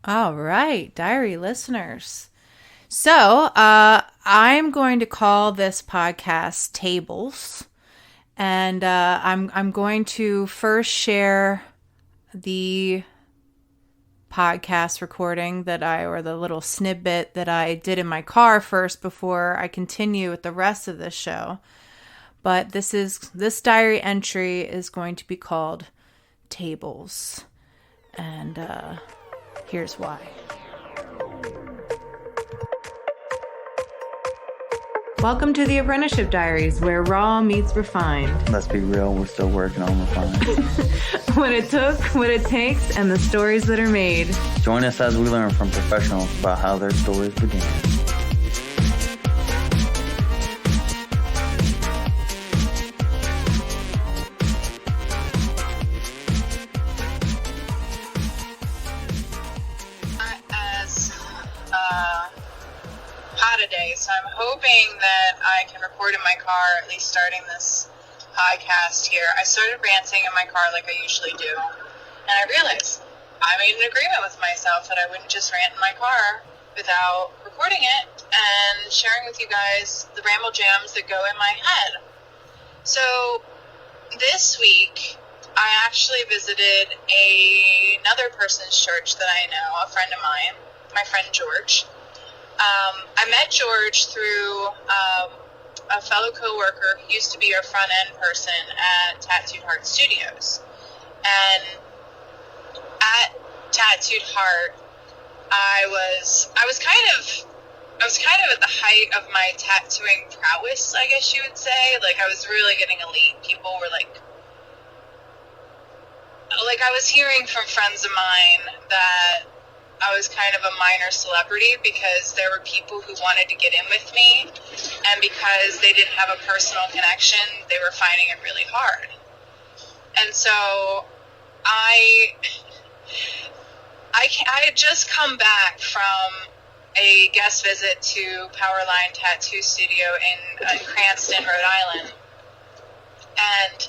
All right, diary listeners. So, I'm going to call this podcast Tables, and I'm going to first share the podcast recording or the little snippet that I did in my car first before I continue with the rest of this show. But this diary entry is going to be called Tables, and here's why. Welcome to the Apprenticeship Diaries, where raw meets refined. Let's be real, we're still working on refining. What it took, what it takes, and the stories that are made. Join us as we learn from professionals about how their stories began. Today, so I'm hoping that I can record in my car, at least starting this podcast here. I started ranting in my car like I usually do, and I realized I made an agreement with myself that I wouldn't just rant in my car without recording it and sharing with you guys the ramble jams that go in my head. So this week I actually visited another person's church that I know, a friend of mine, my friend George. I met George through a fellow co-worker who used to be our front-end person at Tattooed Heart Studios. And at Tattooed Heart, I was kind of at the height of my tattooing prowess, I guess you would say. Like, I was really getting elite. People were like I was hearing from friends of mine that I was kind of a minor celebrity because there were people who wanted to get in with me, and because they didn't have a personal connection, they were finding it really hard. And so I had just come back from a guest visit to Powerline Tattoo Studio in Cranston, Rhode Island, and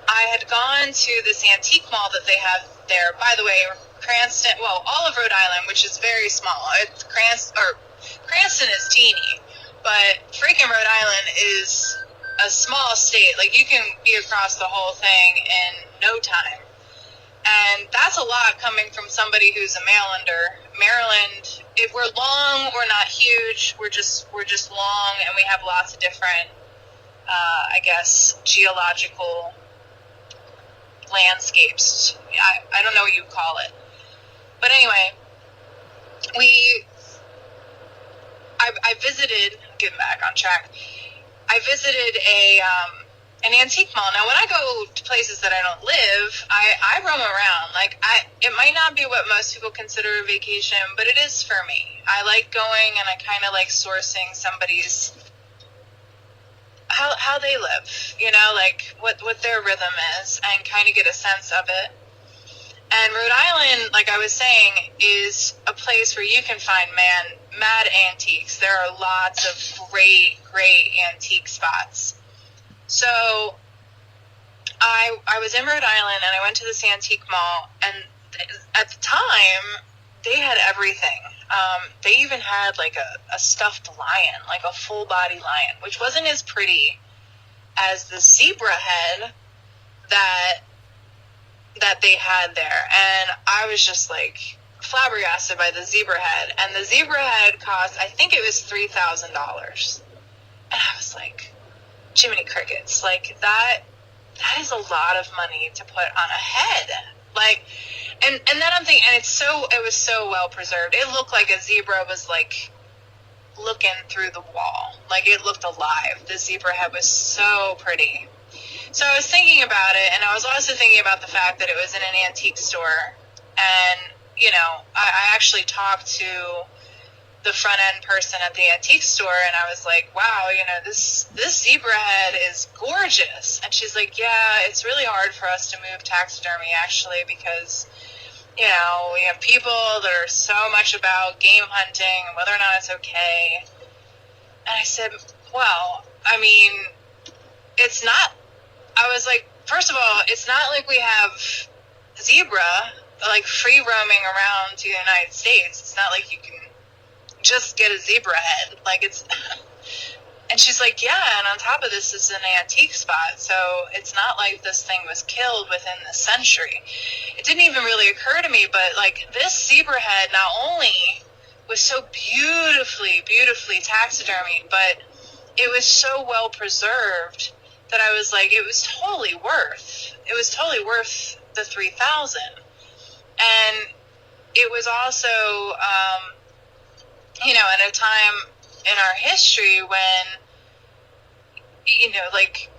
I had gone to this antique mall that they have there. By the way, Cranston, well, all of Rhode Island, which is very small. Cranston is teeny, but freaking Rhode Island is a small state. Like, you can be across the whole thing in no time. And that's a lot coming from somebody who's a Marylander. Maryland, if we're long, we're not huge. We're just long, and we have lots of different, I guess, geological landscapes. I don't know what you'd call it. But anyway, I visited, getting back on track, I visited an antique mall. Now, when I go to places that I don't live, I roam around. Like, it might not be what most people consider a vacation, but it is for me. I like going, and I kind of like sourcing somebody's, how they live, you know, like what their rhythm is, and kind of get a sense of it. And Rhode Island, like I was saying, is a place where you can find mad antiques. There are lots of great antique spots. So I was in Rhode Island, and I went to this antique mall, and at the time, they had everything. They even had like a stuffed lion, like a full body lion, which wasn't as pretty as the zebra head that they had there. And I was just like flabbergasted by the zebra head. And the zebra head cost, I think it was $3,000. And I was like, Jiminy Crickets, like that is a lot of money to put on a head. Like, and then I'm thinking, and it was so well preserved. It looked like a zebra was like looking through the wall. Like, it looked alive. The zebra head was so pretty. So I was thinking about it, and I was also thinking about the fact that it was in an antique store. And, you know, I actually talked to the front end person at the antique store, and I was like, wow, you know, this zebra head is gorgeous. And she's like, yeah, it's really hard for us to move taxidermy, actually, because, you know, we have people that are so much about game hunting and whether or not it's okay. And I said, well, I mean, it's not, I was like, first of all, it's not like we have zebra like free roaming around the United States. It's not like you can just get a zebra head. Like, it's... And she's like, yeah, and on top of this is an antique spot, so it's not like this thing was killed within the century. It didn't even really occur to me, but, like, this zebra head not only was so beautifully, beautifully taxidermied, but it was so well preserved that I was like, it was totally worth the $3,000. And it was also, at a time in our history when, like,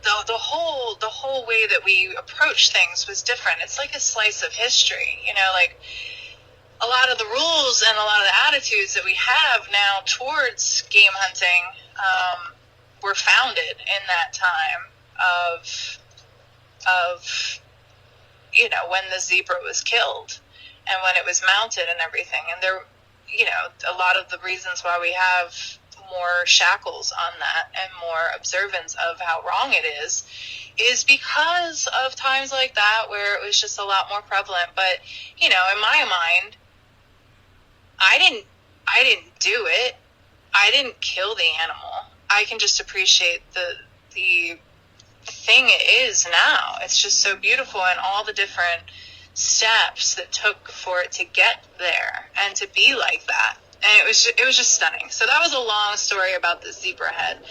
the whole way that we approach things was different. It's like a slice of history, like a lot of the rules and a lot of the attitudes that we have now towards game hunting were founded in that time of when the zebra was killed and when it was mounted and everything. And there, a lot of the reasons why we have more shackles on that and more observance of how wrong it is because of times like that where it was just a lot more prevalent. But, in my mind, I didn't do it. I didn't kill the animal. I can just appreciate the thing it is now. It's just so beautiful, and all the different steps that took for it to get there and to be like that. And it was just stunning. So that was a long story about the zebra head,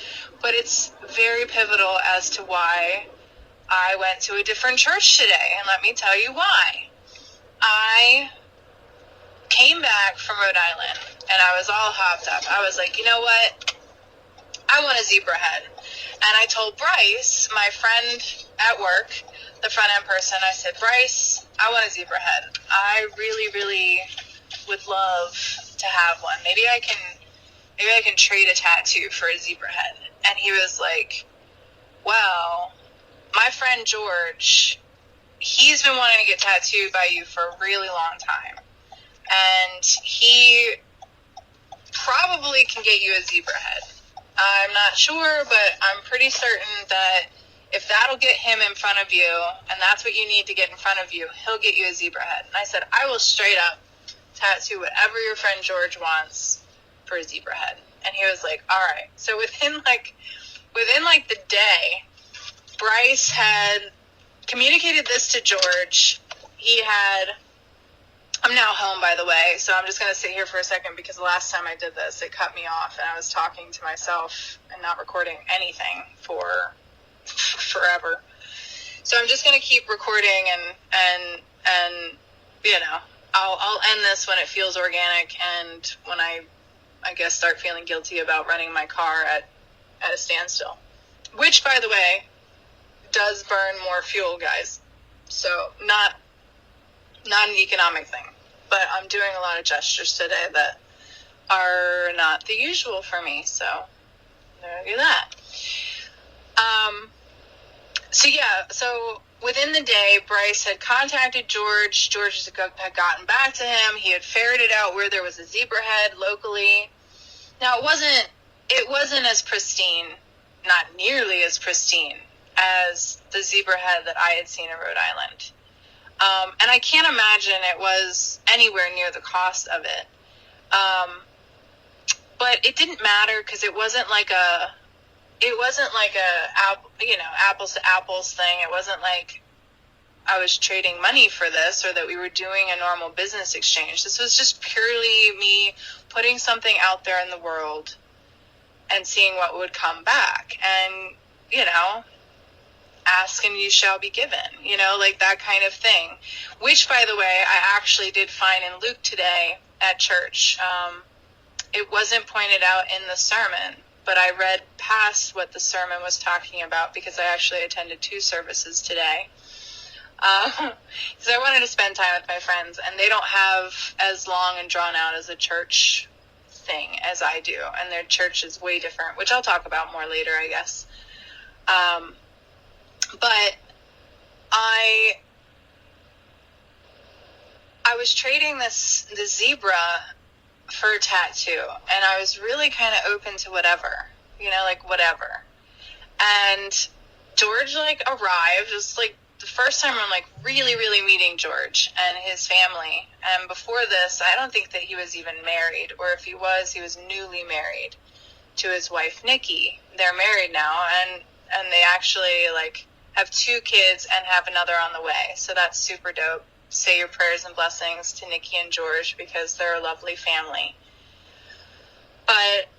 but it's very pivotal as to why I went to a different church today. And let me tell you why. I came back from Rhode Island and I was all hopped up. I was like, you know what? I want a zebra head. And I told Bryce, my friend at work, the front end person, I said, Bryce, I want a zebra head. I really, really would love to have one. Maybe I can trade a tattoo for a zebra head. And he was like, well, my friend George, he's been wanting to get tattooed by you for a really long time. And he probably can get you a zebra head. I'm not sure, but I'm pretty certain that if that'll get him in front of you, and that's what you need to get in front of you, he'll get you a zebra head. And I said, I will straight up tattoo whatever your friend George wants for a zebra head. And he was like, all right. So within the day, Bryce had communicated this to George. I'm now home, by the way, so I'm just going to sit here for a second because the last time I did this, it cut me off and I was talking to myself and not recording anything for forever. So I'm just going to keep recording and I'll end this when it feels organic and when I guess start feeling guilty about running my car at a standstill, which, by the way, does burn more fuel, guys. So not an economic thing, but I'm doing a lot of gestures today that are not the usual for me. So there you go. That. So within the day, Bryce had contacted George. George had gotten back to him. He had ferreted out where there was a zebra head locally. Now it wasn't as pristine, not nearly as pristine as the zebra head that I had seen in Rhode Island. And I can't imagine it was anywhere near the cost of it. But it didn't matter because it wasn't like a apples to apples thing. It wasn't like I was trading money for this or that we were doing a normal business exchange. This was just purely me putting something out there in the world and seeing what would come back. And, ask and you shall be given, like that kind of thing, which, by the way, I actually did find in Luke today at church. It wasn't pointed out in the sermon, but I read past what the sermon was talking about because I actually attended 2 services today. Because I wanted to spend time with my friends, and they don't have as long and drawn out as a church thing as I do, and their church is way different, which I'll talk about more later, I guess. But I was trading the zebra for a tattoo, and I was really kind of open to whatever, whatever. And George, arrived, just, the first time I'm like really, really meeting George and his family. And before this, I don't think that he was even married, or if he was newly married to his wife, Nikki. They're married now, and they actually like have 2 kids and have another on the way. So that's super dope. Say your prayers and blessings to Nikki and George, because they're a lovely family. But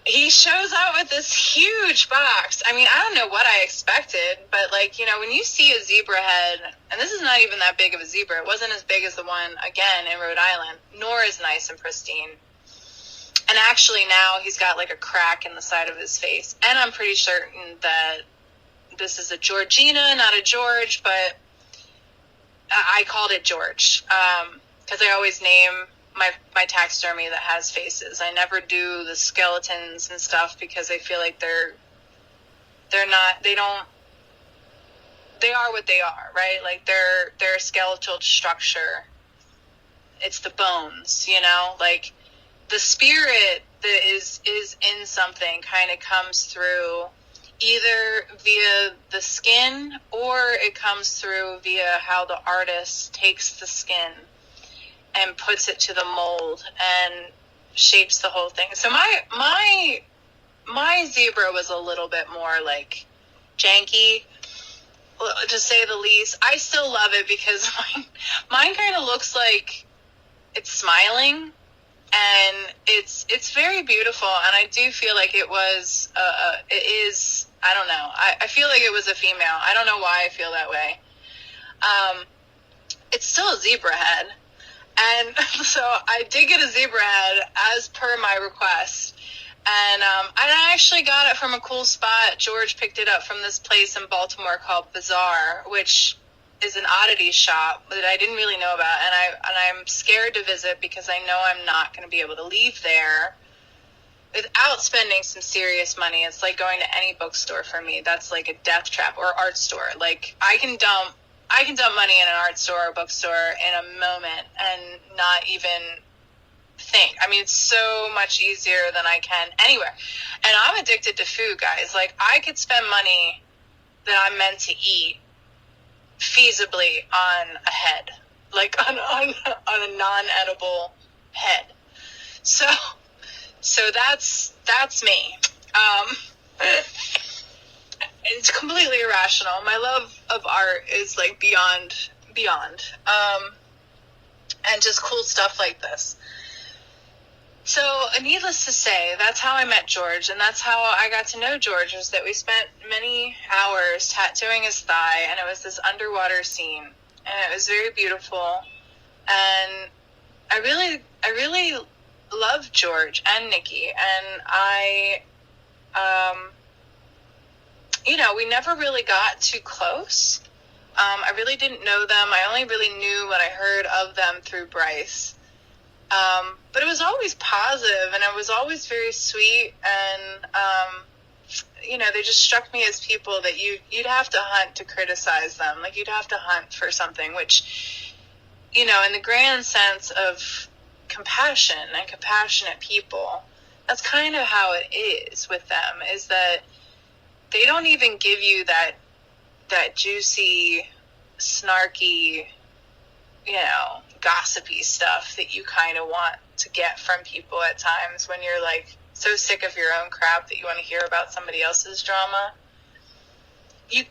he shows up with this huge box. I mean, I don't know what I expected, but like, you know, when you see a zebra head, and this is not even that big of a zebra, it wasn't as big as the one, again, in Rhode Island, nor as nice and pristine. And actually now he's got like a crack in the side of his face. And I'm pretty certain that this is a Georgina, not a George, but I called it George, because I always name my taxidermy that has faces. I never do the skeletons and stuff, because I feel like they are what they are, right? Like their skeletal structure, it's the bones, you know, like the spirit that is in something kind of comes through either via the skin, or it comes through via how the artist takes the skin and puts it to the mold and shapes the whole thing. So my zebra was a little bit more like janky, to say the least. I still love it because mine kind of looks like it's smiling, and it's very beautiful. And I do feel like it is, I don't know. I feel like it was a female. I don't know why I feel that way. It's still a zebra head. And so I did get a zebra head as per my request. And I actually got it from a cool spot. George picked it up from this place in Baltimore called Bazaar, which is an oddity shop that I didn't really know about. And I'm scared to visit, because I know I'm not going to be able to leave there without spending some serious money. It's like going to any bookstore for me. That's like a death trap, or art store. Like I can dump money in an art store or bookstore in a moment and not even think. I mean, it's so much easier than I can anywhere. And I'm addicted to food, guys. Like, I could spend money that I'm meant to eat feasibly on a head, like on a non-edible head. So that's me. It's completely irrational. My love of art is like beyond, and just cool stuff like this. So, needless to say, that's how I met George, and that's how I got to know George, was that we spent many hours tattooing his thigh, and it was this underwater scene, and it was very beautiful. And I really love George and Nikki, and we never really got too close. I really didn't know them. I only really knew what I heard of them through Bryce. But it was always positive, and it was always very sweet, and they just struck me as people that you'd have to hunt to criticize them. Like, you'd have to hunt for something, which, in the grand sense of compassion and compassionate people, that's kind of how it is with them, is that they don't even give you that juicy, snarky, gossipy stuff that you kind of want to get from people at times when you're like so sick of your own crap that you want to hear about somebody else's drama. You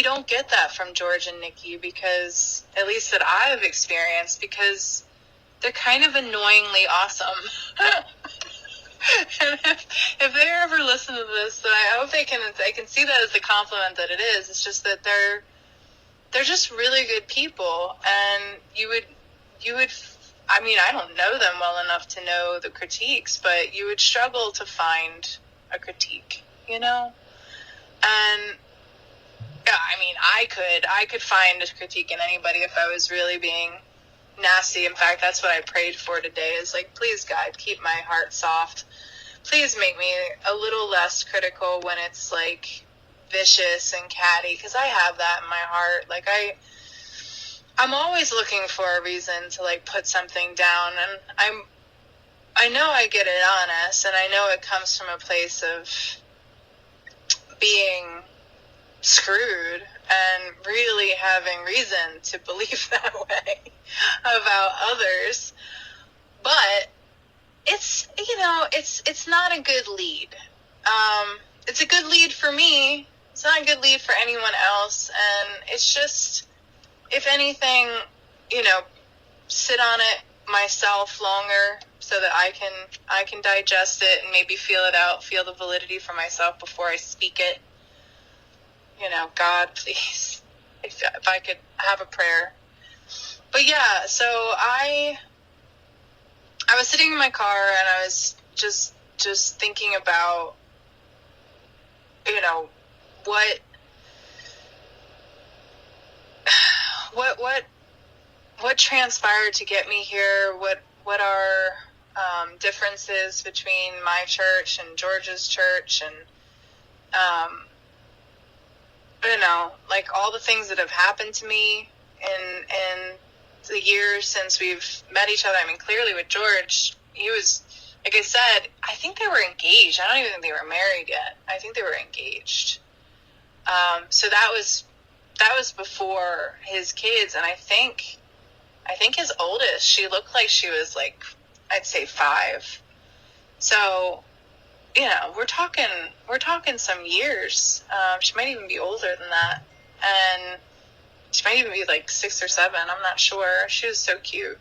don't get that from George and Nikki, because, at least that I've experienced, because they're kind of annoyingly awesome. And if they ever listen to this, then I hope they can see that as the compliment that it is. It's just that they're just really good people, and you would, I mean, I don't know them well enough to know the critiques, but you would struggle to find a critique, And, yeah, I mean, I could find a critique in anybody if I was really being nasty. In fact, that's what I prayed for today, is like, please, God, keep my heart soft. Please make me a little less critical when it's like vicious and catty, because I have that in my heart. Like, I'm always looking for a reason to like put something down, and I know I get it honest, and I know it comes from a place of being screwed and really having reason to believe that way about others. But it's, it's not a good lead. It's a good lead for me. It's not a good lead for anyone else. And it's just, if anything, sit on it myself longer so that I can digest it and maybe feel it out, feel the validity for myself before I speak it. God, please, if I could have a prayer. But yeah, so I was sitting in my car and I was just thinking about, what transpired to get me here, what are differences between my church and George's church, and like all the things that have happened to me in the years since we've met each other. I mean, clearly with George, he was, like I said, I think they were engaged. I don't even think they were married yet. I think they were engaged. So that was before his kids, and I think his oldest, she looked like she was like, I'd say 5. So, we're talking some years. She might even be older than that, and she might even be like 6 or 7. I'm not sure. She was so cute.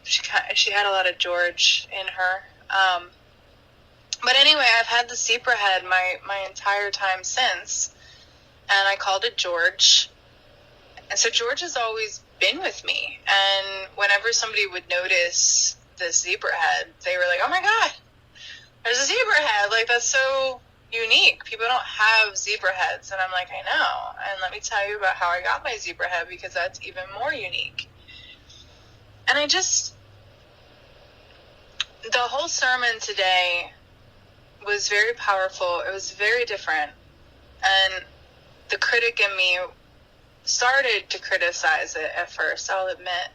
She had a lot of George in her. But anyway, I've had the zebra head my entire time since, and I called it George. And so George has always been with me. And whenever somebody would notice this zebra head, they were like, "Oh my God, there's a zebra head. Like, that's so unique. People don't have zebra heads." And I'm like, "I know. And let me tell you about how I got my zebra head, because that's even more unique." And the whole sermon today was very powerful. It was very different. And the critic in me started to criticize it at first, I'll admit.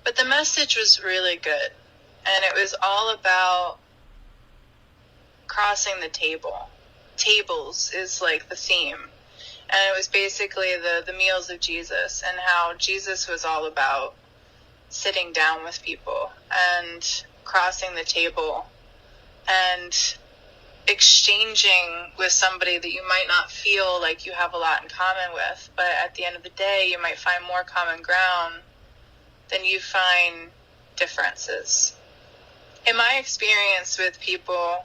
But the message was really good. And it was all about crossing the table. Tables is like the theme. And it was basically the meals of Jesus, and how Jesus was all about sitting down with people and crossing the table and exchanging with somebody that you might not feel like you have a lot in common with, but at the end of the day, you might find more common ground than you find differences. In my experience with people,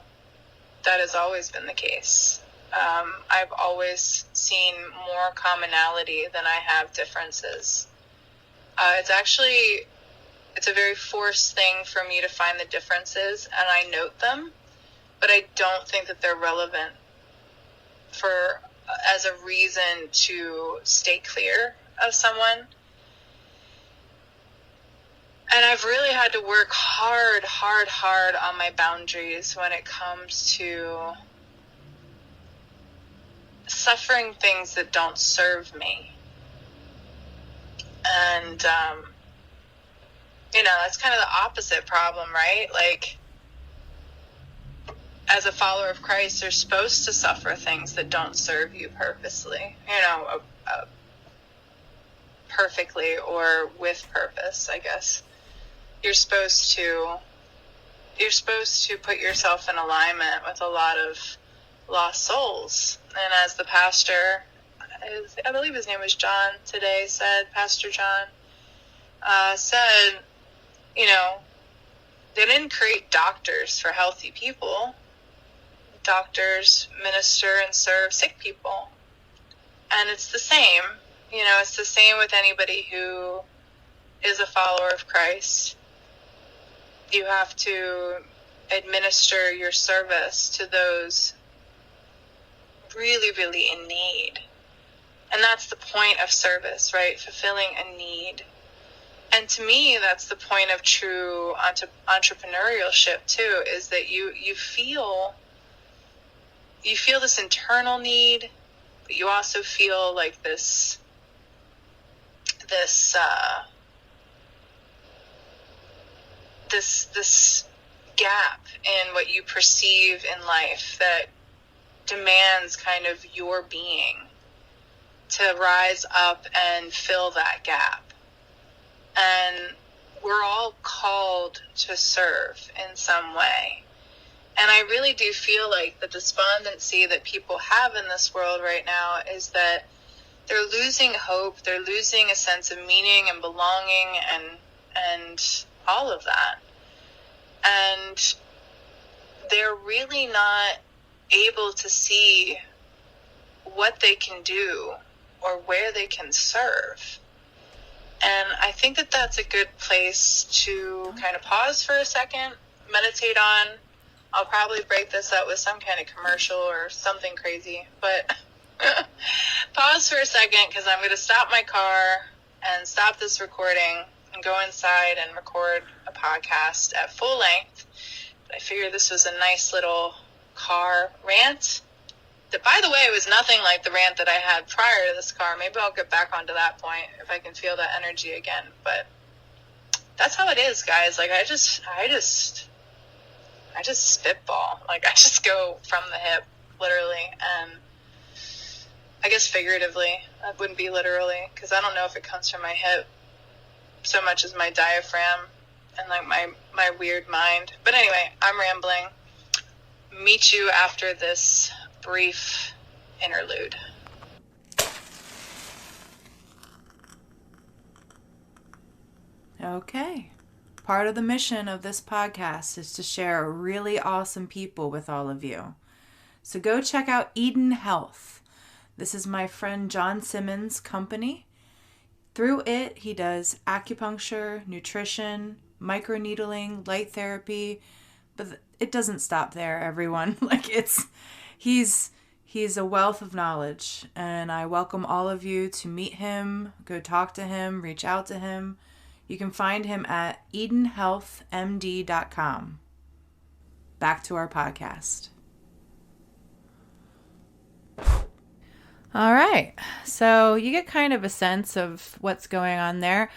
that has always been the case. I've always seen more commonality than I have differences. It's a very forced thing for me to find the differences, and I note them, but I don't think that they're relevant as a reason to stay clear of someone. And I've really had to work hard on my boundaries when it comes to suffering things that don't serve me. And, that's kind of the opposite problem, right? Like, as a follower of Christ, you're supposed to suffer things that don't serve you purposely, perfectly, or with purpose, I guess. You're supposed to put yourself in alignment with a lot of lost souls. And as the pastor, I believe his name was John today, Pastor John, said, they didn't create doctors for healthy people. Doctors minister and serve sick people. And it's the same. It's the same with anybody who is a follower of Christ. You have to administer your service to those really, really in need. And that's the point of service, right? Fulfilling a need. And to me, that's the point of true entrepreneurship too, is that you feel this internal need, but you also feel like this gap in what you perceive in life that demands kind of your being to rise up and fill that gap. And we're all called to serve in some way. And I really do feel like the despondency that people have in this world right now is that they're losing hope, they're losing a sense of meaning and belonging and all of that. And they're really not able to see what they can do or where they can serve. And I think that that's a good place to kind of pause for a second, meditate on. I'll probably break this up with some kind of commercial or something crazy, but pause for a second, because I'm going to stop my car and stop this recording and go inside and record a podcast at full length. But I figured this was a nice little car rant. That, by the way, was nothing like the rant that I had prior to this car. Maybe I'll get back onto that point if I can feel that energy again. But that's how it is, guys. Like, I just spitball. Like, I just go from the hip, literally, and I guess figuratively. That wouldn't be literally, because I don't know if it comes from my hip so much as my diaphragm and like my weird mind. But anyway, I'm rambling. Meet you after this brief interlude. Okay. Part of the mission of this podcast is to share really awesome people with all of you. So go check out Eden Health. This is my friend John Simmons' company. Through it, he does acupuncture, nutrition, microneedling, light therapy, but it doesn't stop there, everyone. He's a wealth of knowledge, and I welcome all of you to meet him, go talk to him, reach out to him. You can find him at edenhealthmd.com. Back to our podcast. All right, so you get kind of a sense of what's going on there.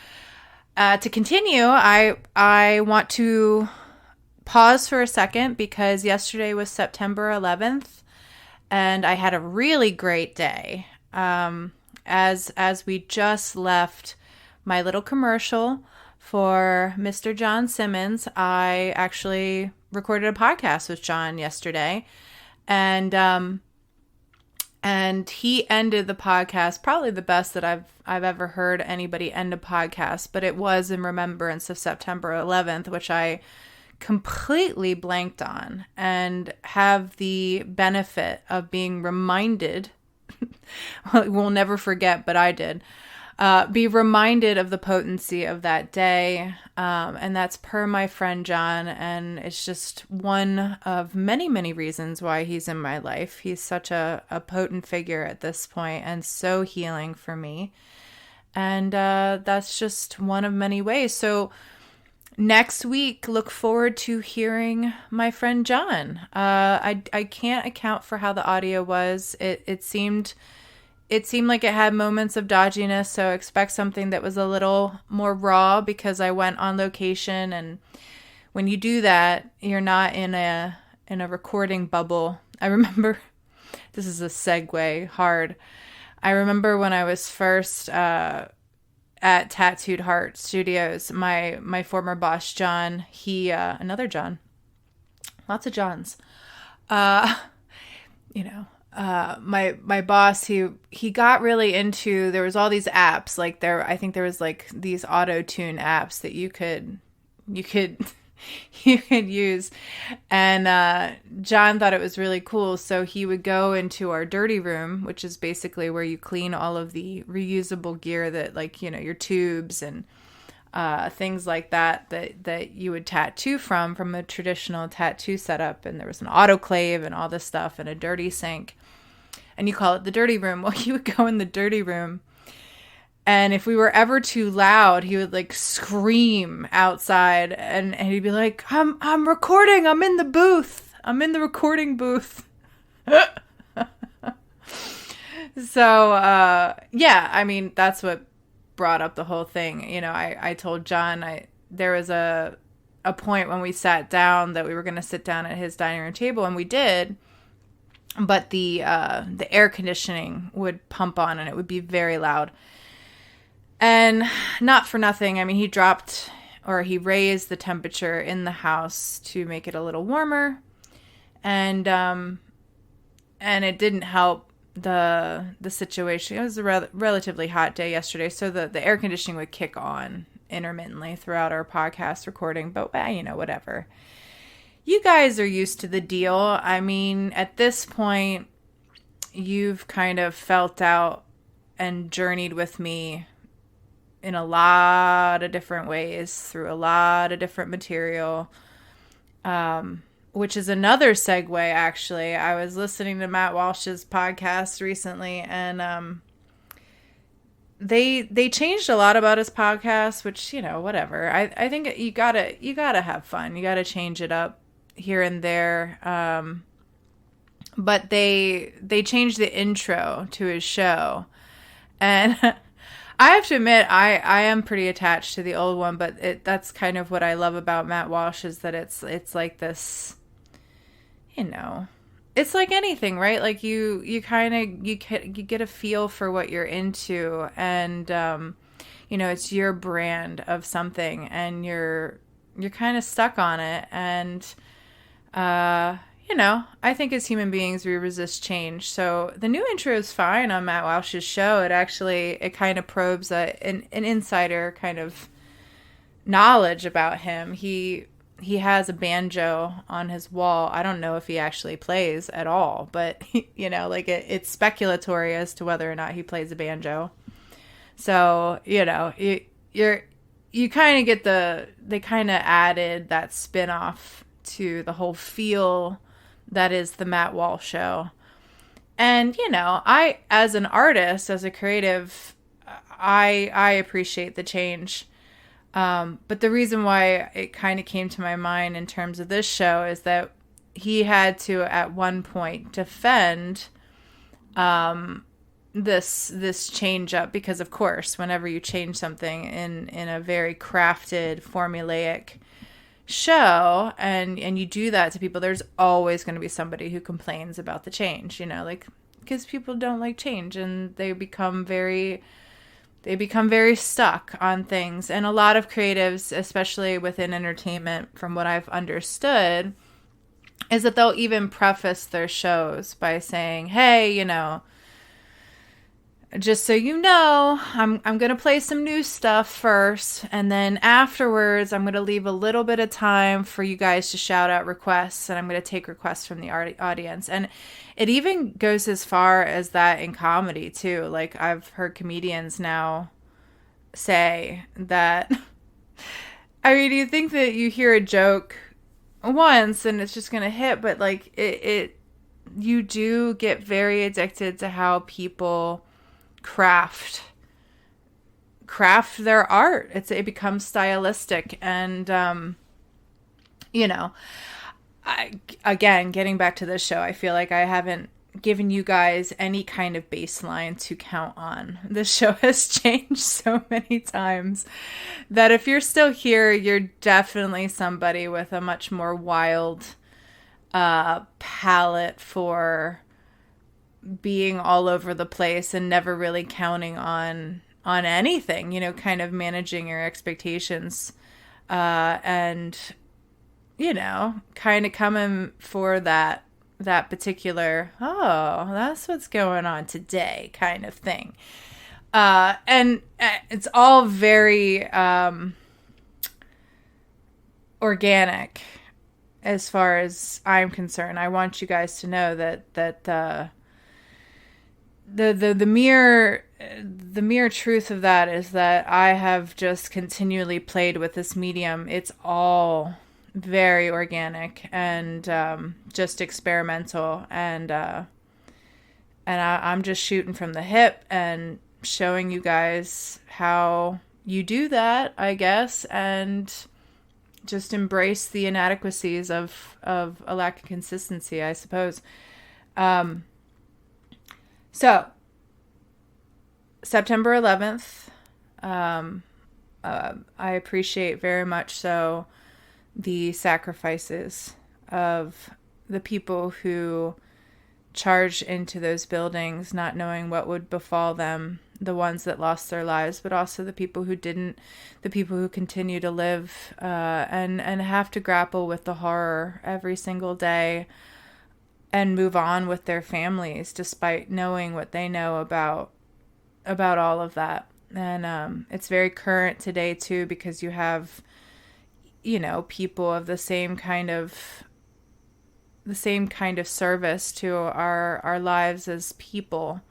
To continue, I want to pause for a second because yesterday was September 11th, and I had a really great day. As we just left my little commercial for Mr. John Simmons, I actually recorded a podcast with John yesterday, and he ended the podcast probably the best that I've ever heard anybody end a podcast, but it was in remembrance of September 11th, which I completely blanked on, and have the benefit of being reminded. We'll never forget, but I did. Be reminded of the potency of that day, and that's per my friend John, and it's just one of many, many reasons why he's in my life. He's such a potent figure at this point, and so healing for me, and that's just one of many ways. So next week, look forward to hearing my friend John. I can't account for how the audio was. It seemed like it had moments of dodginess, so expect something that was a little more raw because I went on location, and when you do that, you're not in a recording bubble. I remember, this is a segue hard. I remember when I was first at Tattooed Heart Studios, my former boss John, another John, lots of Johns, my boss, he got really into, there was all these apps, I think there was like these auto tune apps that you could use, and John thought it was really cool, so he would go into our dirty room, which is basically where you clean all of the reusable gear that, your tubes and things like that you would tattoo from a traditional tattoo setup, and there was an autoclave and all this stuff and a dirty sink, and you call it the dirty room. Well, he would go in the dirty room, and if we were ever too loud, he would scream outside, and he'd be like, I'm recording, I'm in the booth, I'm in the recording booth. So that's what brought up the whole thing. I told John there was a point when we sat down that we were going to sit down at his dining room table, and we did, but the air conditioning would pump on and it would be very loud. And not for nothing, I mean, he raised the temperature in the house to make it a little warmer, and it didn't help the situation. It was a relatively hot day yesterday, so the air conditioning would kick on intermittently throughout our podcast recording, but whatever. You guys are used to the deal. I mean, at this point, you've kind of felt out and journeyed with me in a lot of different ways, through a lot of different material, which is another segue, actually. I was listening to Matt Walsh's podcast recently, and they changed a lot about his podcast, which, whatever. I think you gotta have fun. You gotta change it up here and there. But they changed the intro to his show, and I have to admit, I am pretty attached to the old one, but that's kind of what I love about Matt Walsh, is that it's like this, it's like anything, right? Like you kind of, you get a feel for what you're into, and, it's your brand of something, and you're kind of stuck on it. And, I think as human beings, we resist change. So the new intro is fine on Matt Walsh's show. It kind of probes an insider kind of knowledge about him. He has a banjo on his wall. I don't know if he actually plays at all, but it's speculatory as to whether or not he plays a banjo. So, you kind of get they kind of added that spin-off to the whole feel that is the Matt Walsh Show. And, I, as an artist, as a creative, I appreciate the change. But the reason why it kind of came to my mind in terms of this show is that he had to, at one point, defend this change up, because, of course, whenever you change something in a very crafted, formulaic show, and you do that to people, there's always going to be somebody who complains about the change, because people don't like change, and they become very stuck on things. And a lot of creatives, especially within entertainment, from what I've understood, is that they'll even preface their shows by saying, hey, just so you know, I'm going to play some new stuff first, and then afterwards I'm going to leave a little bit of time for you guys to shout out requests, and I'm going to take requests from the audience. And it even goes as far as that in comedy too. Like, I've heard comedians now say that I mean, you think that you hear a joke once and it's just going to hit, but like you do get very addicted to how people craft their art. It becomes stylistic, and again, getting back to this show, I feel like I haven't given you guys any kind of baseline to count on. This show has changed so many times that if you're still here, you're definitely somebody with a much more wild palette for being all over the place and never really counting on anything, kind of managing your expectations, and kind of coming for that particular, oh, that's what's going on today kind of thing. And it's all very organic as far as I'm concerned. I want you guys to know that the mere truth of that is that I have just continually played with this medium. It's all very organic and just experimental, and I'm just shooting from the hip and showing you guys how you do that, I guess, and just embrace the inadequacies of a lack of consistency, I suppose. So, September 11th, I appreciate very much so the sacrifices of the people who charged into those buildings, not knowing what would befall them, the ones that lost their lives, but also the people who didn't, the people who continue to live and have to grapple with the horror every single day and move on with their families despite knowing what they know about all of that. And it's very current today too, because you have, people of the same kind of service to our lives as people,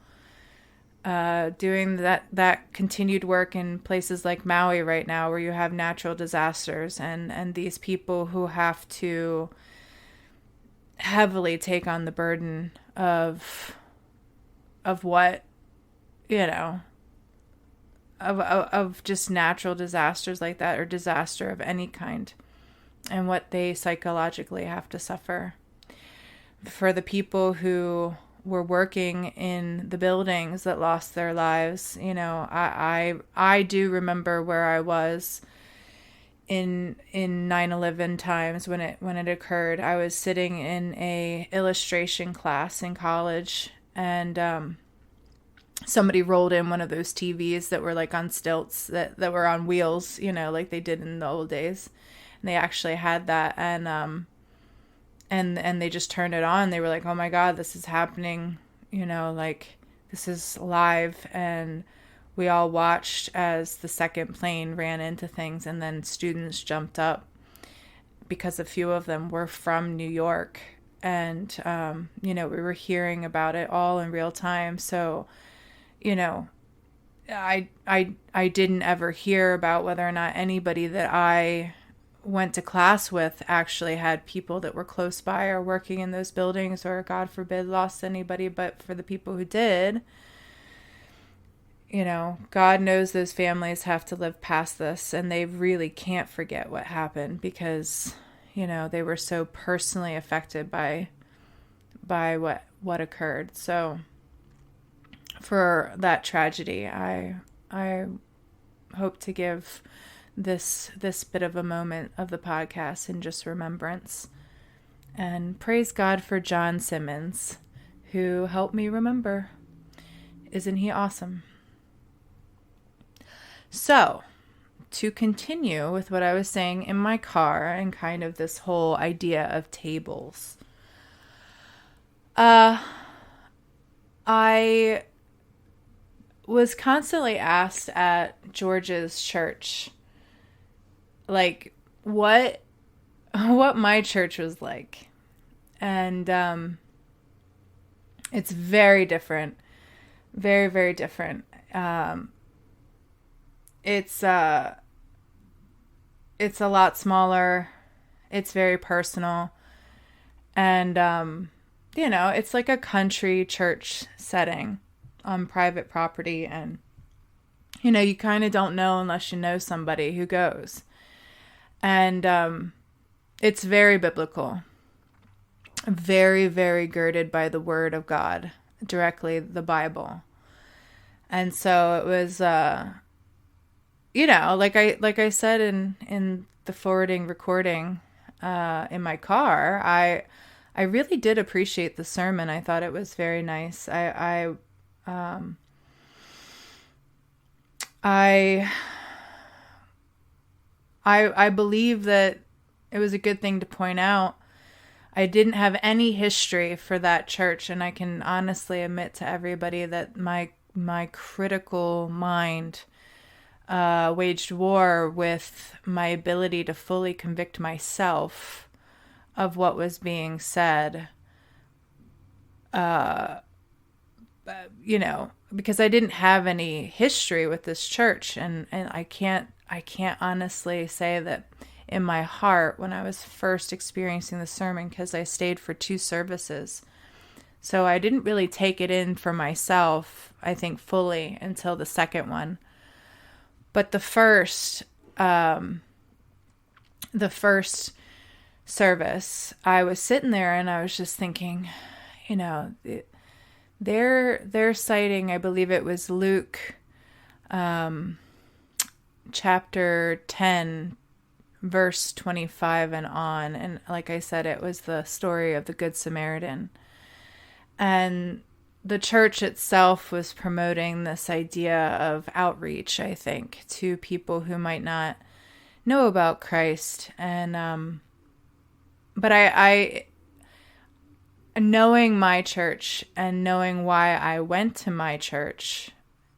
doing that continued work in places like Maui right now, where you have natural disasters and these people who have to heavily take on the burden of what, of just natural disasters like that, or disaster of any kind, and what they psychologically have to suffer. For the people who were working in the buildings that lost their lives, I do remember where I was in 9/11 times when it occurred. I was sitting in a illustration class in college, and somebody rolled in one of those TVs that were like on stilts, that were on wheels, like they did in the old days. And they actually had that, and they just turned it on. They were like, oh my God, this is happening, like this is live. And we all watched as the second plane ran into things, and then students jumped up because a few of them were from New York. And, we were hearing about it all in real time. So, I didn't ever hear about whether or not anybody that I went to class with actually had people that were close by or working in those buildings, or God forbid lost anybody. But for the people who did, God knows those families have to live past this, and they really can't forget what happened, because they were so personally affected by what occurred. So for that tragedy, I hope to give this bit of a moment of the podcast in just remembrance, and praise God for John Simmons, who helped me remember. Isn't he awesome? So, to continue with what I was saying in my car and kind of this whole idea of tables, I was constantly asked at George's church, like, what my church was like. And it's very different. Very, very different. It's a lot smaller. It's very personal. And it's like a country church setting on private property, and you kind of don't know unless you know somebody who goes. And it's very biblical, very, very girded by the word of God, directly the Bible. And so it was like I said in the forwarding recording in my car, I really did appreciate the sermon. I thought it was very nice. I believe that it was a good thing to point out. I didn't have any history for that church, and I can honestly admit to everybody that my critical mind waged war with my ability to fully convict myself of what was being said. Because I didn't have any history with this church, and I can't honestly say that in my heart when I was first experiencing the sermon, because I stayed for 2 services. So I didn't really take it in for myself, I think, fully until the second one. But the first service, I was sitting there and I was just thinking, they're citing, I believe it was Luke chapter 10, verse 25 and on. And like I said, it was the story of the Good Samaritan. And the church itself was promoting this idea of outreach, I think, to people who might not know about Christ. And but I knowing my church and knowing why I went to my church,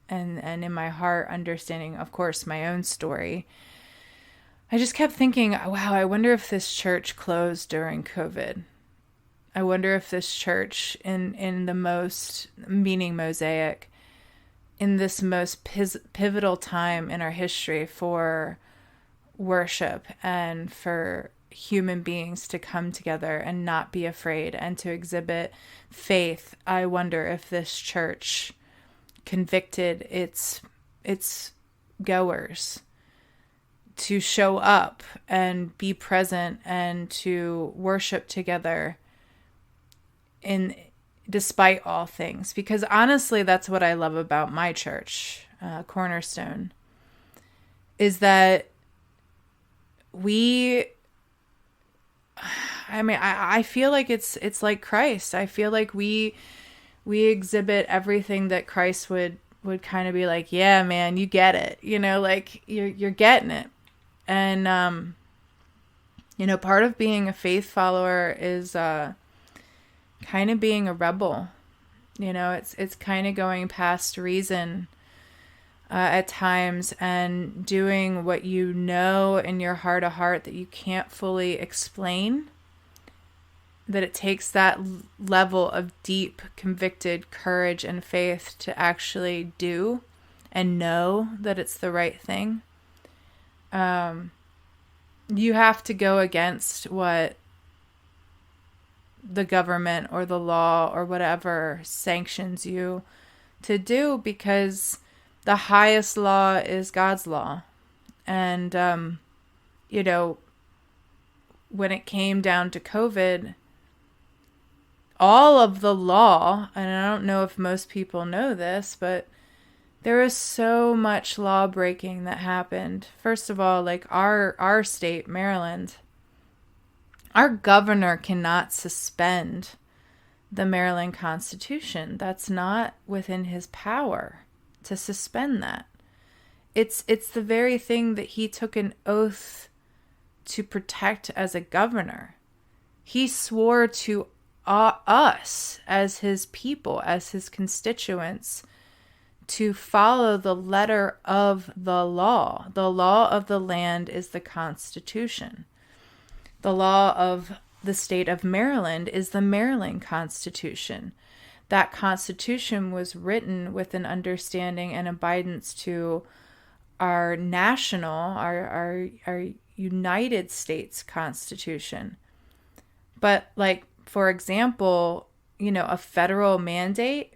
and in my heart understanding, of course, my own story, I just kept thinking, wow, I wonder if this church closed during COVID. I wonder if this church, in the most, meaning Mosaic, in this most pivotal time in our history for worship and for human beings to come together and not be afraid and to exhibit faith, I wonder if this church convicted its goers to show up and be present and to worship together in despite all things. Because honestly, that's what I love about my church, Cornerstone, is that I feel like it's like Christ. I feel like we exhibit everything that Christ would kind of be like, yeah, man, you get it. Like you're getting it. And part of being a faith follower is kind of being a rebel. It's kind of going past reason at times and doing what in your heart of heart that you can't fully explain, that it takes that level of deep convicted courage and faith to actually do and know that it's the right thing. You have to go against what the government or the law or whatever sanctions you to do, because the highest law is God's law. And, when it came down to COVID, all of the law, and I don't know if most people know this, but there was so much law breaking that happened. First of all, like our state, Maryland, our governor cannot suspend the Maryland Constitution. That's not within his power to suspend that. It's the very thing that he took an oath to protect as a governor. He swore to us as his people, as his constituents, to follow the letter of the law. The law of the land is the Constitution. The law of the state of Maryland is the Maryland Constitution. That Constitution was written with an understanding and abidance to our national, our United States Constitution. But like, for example, a federal mandate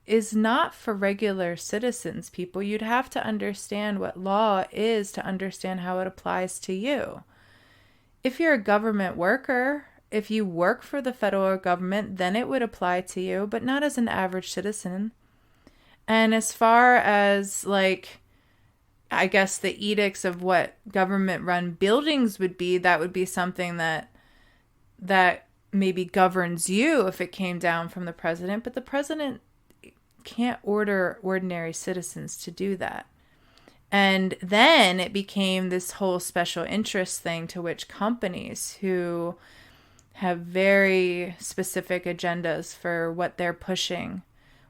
is not for regular citizens, people. You'd have to understand what law is to understand how it applies to you. If you're a government worker, if you work for the federal government, then it would apply to you, but not as an average citizen. And as far as I guess the edicts of what government-run buildings would be, that would be something that maybe governs you if it came down from the president, but the president can't order ordinary citizens to do that. And then it became this whole special interest thing to which companies who have very specific agendas for what they're pushing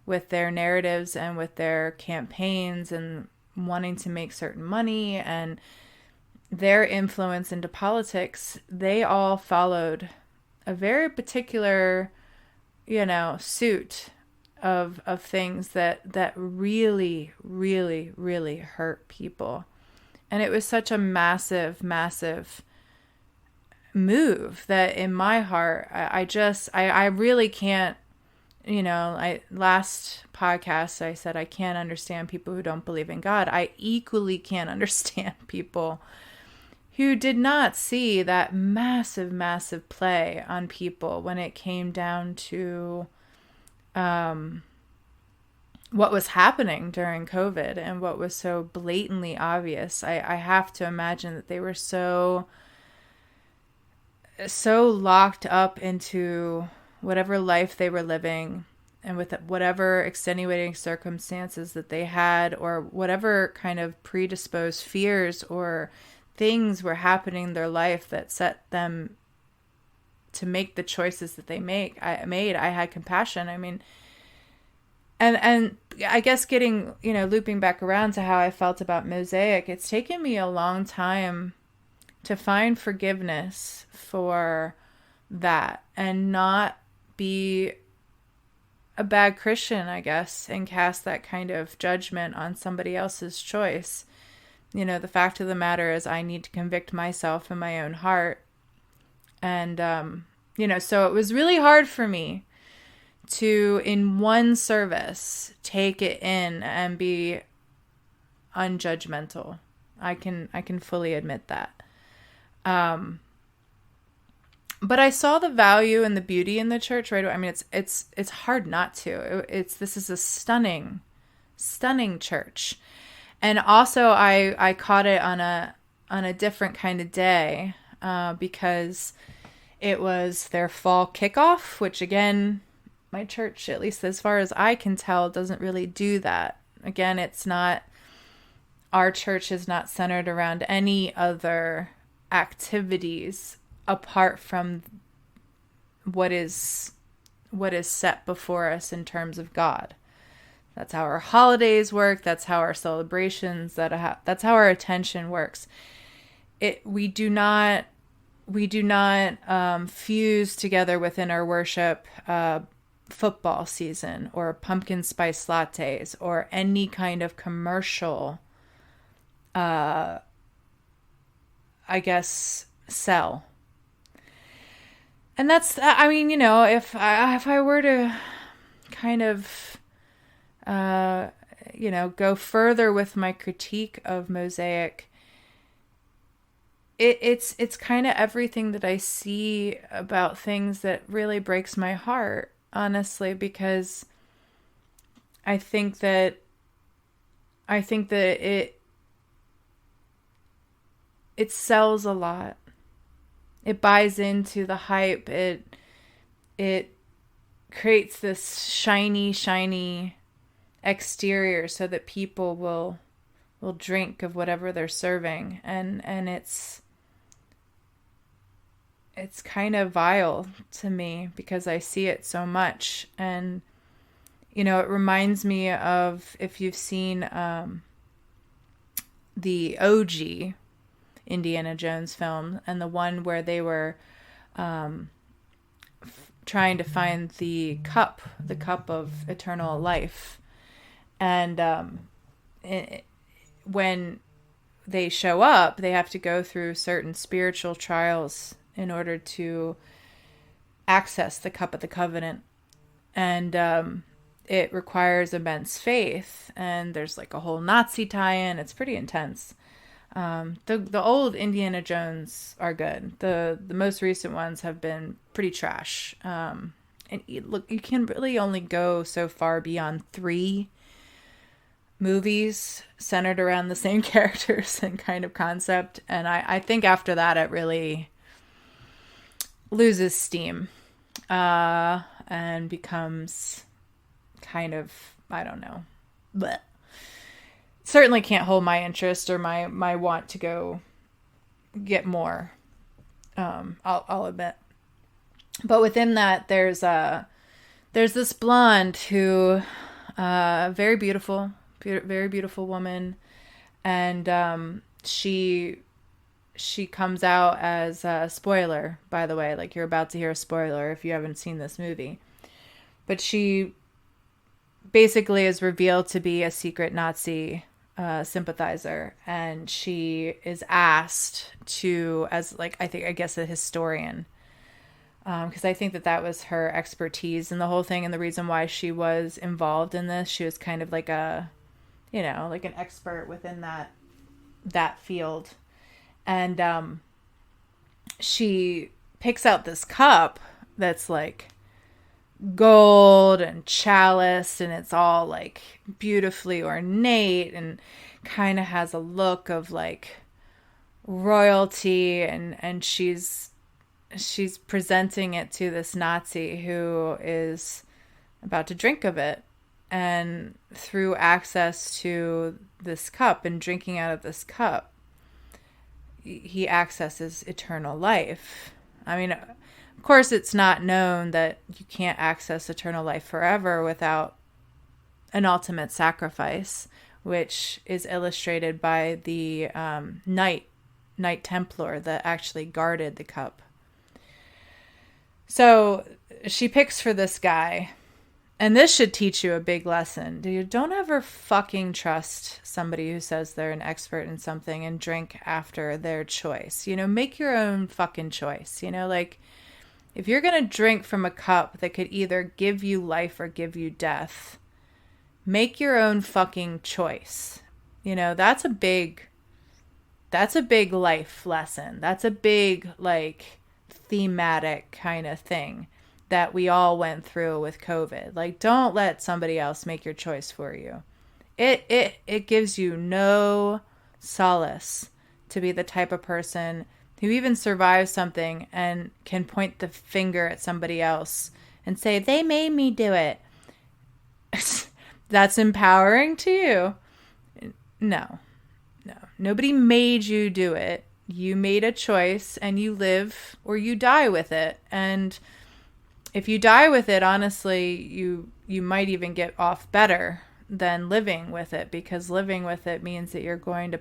with their narratives and with their campaigns and wanting to make certain money and their influence into politics, they all followed a very particular, suit of things that really, really, really hurt people. And it was such a massive, massive move that in my heart, I really can't, last podcast I said I can't understand people who don't believe in God. I equally can't understand people who did not see that massive, massive play on people when it came down to what was happening during COVID and what was so blatantly obvious. I have to imagine that they were so locked up into whatever life they were living and with whatever extenuating circumstances that they had, or whatever kind of predisposed fears or things were happening in their life that set them to make the choices that they made, I had compassion. I mean, and I guess getting, looping back around to how I felt about Mosaic, it's taken me a long time to find forgiveness for that and not be a bad Christian, I guess, and cast that kind of judgment on somebody else's choice. The fact of the matter is I need to convict myself in my own heart. And, so it was really hard for me to, in one service, take it in and be unjudgmental. I can fully admit that. But I saw the value and the beauty in the church right away. I mean, it's hard not to. This is a stunning church, and also I caught it on a different kind of day because it was their fall kickoff, which again, my church, at least as far as I can tell, doesn't really do that. Again, it's not. Our church is not centered around any other activities apart from what is set before us in terms of God. That's how our holidays work. That's how our celebrations. That's how our attention works. We do not fuse together within our worship football season or pumpkin spice lattes or any kind of commercial, I guess, sell. And that's, I mean, if I were to kind of, go further with my critique of Mosaic, it's kind of everything that I see about things that really breaks my heart, honestly, because I think that it sells a lot. It buys into the hype. It creates this shiny exterior so that people will drink of whatever they're serving, and it's kind of vile to me because I see it so much. And it reminds me of, if you've seen the OG Indiana Jones film, and the one where they were trying to find the cup of eternal life, and when they show up, they have to go through certain spiritual trials in order to access the cup of the covenant, and it requires immense faith, and there's like a whole Nazi tie-in. It's pretty intense. The old Indiana Jones are good. The most recent ones have been pretty trash. And look, you can really only go so far beyond 3 movies centered around the same characters and kind of concept. And I think after that, it really loses steam, and becomes kind of, I don't know, bleh. Certainly can't hold my interest or my want to go get more. I'll admit. But within that, there's this blonde who, very beautiful woman, and she comes out as a spoiler, by the way. Like, you're about to hear a spoiler if you haven't seen this movie. But she basically is revealed to be a secret Nazi sympathizer, and she is asked to, as like, I guess a historian, because I think that was her expertise in the whole thing, and the reason why she was involved in this. She was kind of like like an expert within that field, and she picks out this cup that's like gold and chalice, and it's all like beautifully ornate and kind of has a look of like royalty, and she's presenting it to this Nazi who is about to drink of it. And through access to this cup and drinking out of this cup, he accesses eternal life. I mean, of course, it's not known that you can't access eternal life forever without an ultimate sacrifice, which is illustrated by the Knight Templar that actually guarded the cup. So she picks for this guy. And this should teach you a big lesson. Dude, don't ever fucking trust somebody who says they're an expert in something and drink after their choice. You know, make your own fucking choice. You know, like, if you're going to drink from a cup that could either give you life or give you death, make your own fucking choice. You know, that's a big life lesson. That's a big, like, thematic kind of thing that we all went through with COVID. Like, don't let somebody else make your choice for you. It gives you no solace to be the type of person who even survives something and can point the finger at somebody else and say, they made me do it. That's empowering to you. No. Nobody made you do it. You made a choice and you live or you die with it. And if you die with it, honestly, you might even get off better than living with it, because living with it means that you're going to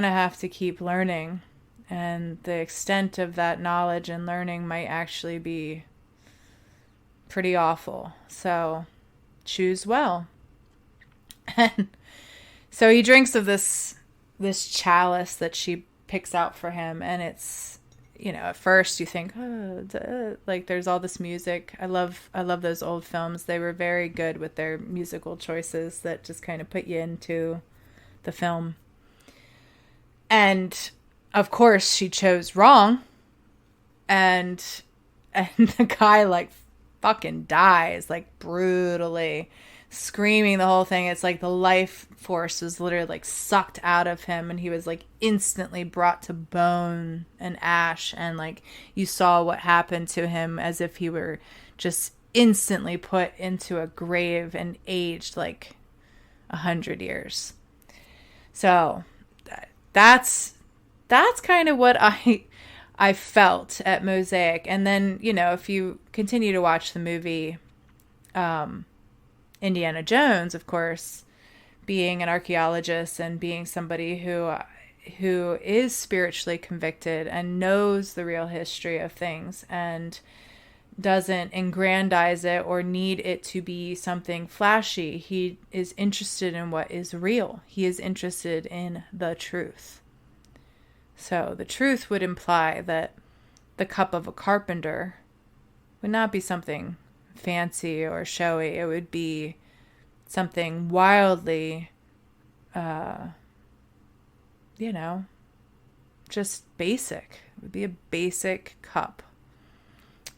have to keep learning, and the extent of that knowledge and learning might actually be pretty awful. So choose well. And so he drinks of this chalice that she picks out for him, and it's, you know, at first you think, like, there's all this music. I love those old films. They were very good with their musical choices that just kind of put you into the film. And of course she chose wrong, and the guy, like, fucking dies, like, brutally, screaming the whole thing. It's like the life force was literally, like, sucked out of him, and he was, like, instantly brought to bone and ash, and, like, you saw what happened to him as if he were just instantly put into a grave and aged like 100 years. So that's kind of what I felt at Mosaic. And then, you know, if you continue to watch the movie Indiana Jones, of course, being an archaeologist and being somebody who is spiritually convicted and knows the real history of things and doesn't aggrandize it or need it to be something flashy. He is interested in what is real. He is interested in the truth. So the truth would imply that the cup of a carpenter would not be something fancy or showy. It would be something wildly, just basic. It would be a basic cup.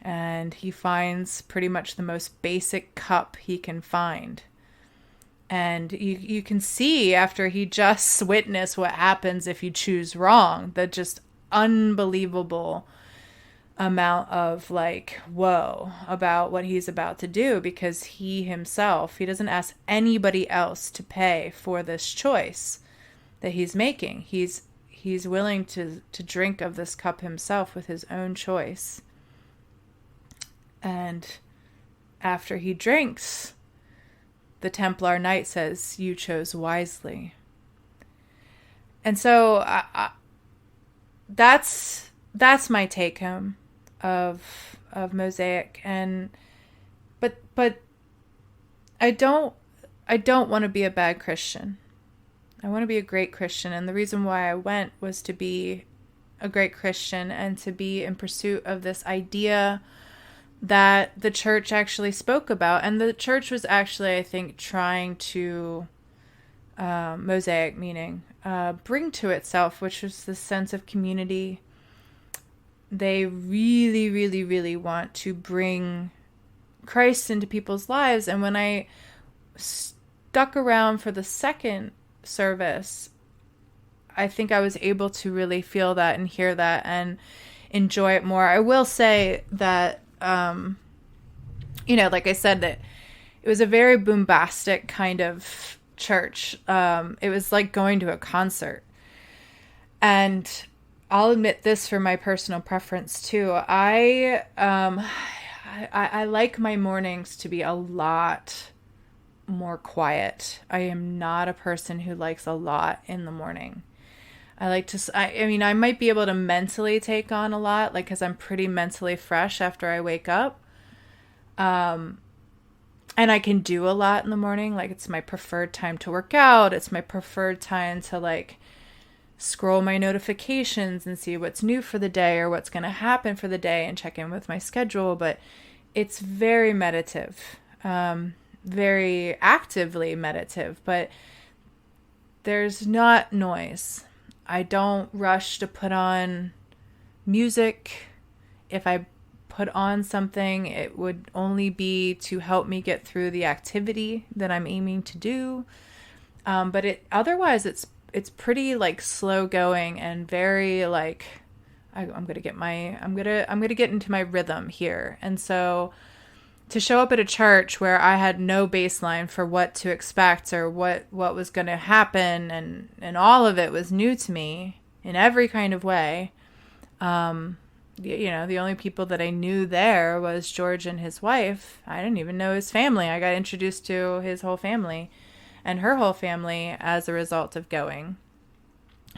And he finds pretty much the most basic cup he can find. And you can see after he just witnessed what happens if you choose wrong, the just unbelievable amount of like, whoa, about what he's about to do, because he doesn't ask anybody else to pay for this choice that he's making. He's willing to drink of this cup himself with his own choice. And after he drinks, the Templar Knight says, "You chose wisely." And so that's my take home of Mosaic. And but I don't want to be a bad Christian. I want to be a great Christian, and the reason why I went was to be a great Christian and to be in pursuit of this idea that the church actually spoke about. And the church was actually, I think, trying to, Mosaic meaning, bring to itself, which was the sense of community. They really, really, really want to bring Christ into people's lives. And when I stuck around for the second service, I think I was able to really feel that and hear that and enjoy it more. I will say that like I said, that it was a very bombastic kind of church. It was like going to a concert. And I'll admit this for my personal preference too. I like my mornings to be a lot more quiet. I am not a person who likes a lot in the morning. I like to, I mean, I might be able to mentally take on a lot, like, because I'm pretty mentally fresh after I wake up. And I can do a lot in the morning. Like, it's my preferred time to work out. It's my preferred time to, like, scroll my notifications and see what's new for the day or what's going to happen for the day and check in with my schedule. But it's very meditative, very actively meditative, but there's not noise. I don't rush to put on music. If I put on something, it would only be to help me get through the activity that I'm aiming to do. But otherwise it's pretty like slow going and very like I'm gonna get into my rhythm here. And so to show up at a church where I had no baseline for what to expect or what was going to happen, and all of it was new to me in every kind of way. The only people that I knew there was George and his wife. I didn't even know his family. I got introduced to his whole family and her whole family as a result of going.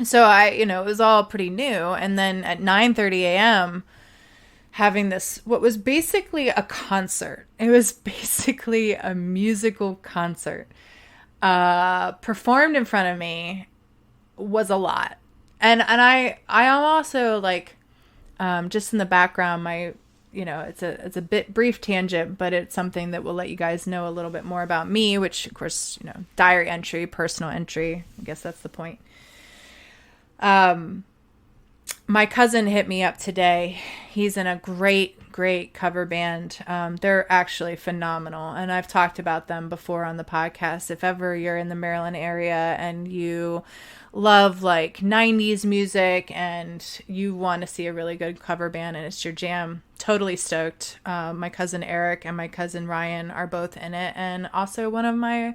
So it was all pretty new. And then at 9:30 a.m., having this, what was basically a concert. It was basically a musical concert. Performed in front of me was a lot. And I am also like, just in the background, it's a bit brief tangent, but it's something that will let you guys know a little bit more about me, which of course, diary entry, personal entry. I guess that's the point. My cousin hit me up today. He's in a great cover band. They're actually phenomenal. And I've talked about them before on the podcast. If ever you're in the Maryland area and you love like 90s music and you want to see a really good cover band and it's your jam, totally stoked. My cousin Eric and my cousin Ryan are both in it. And also one of my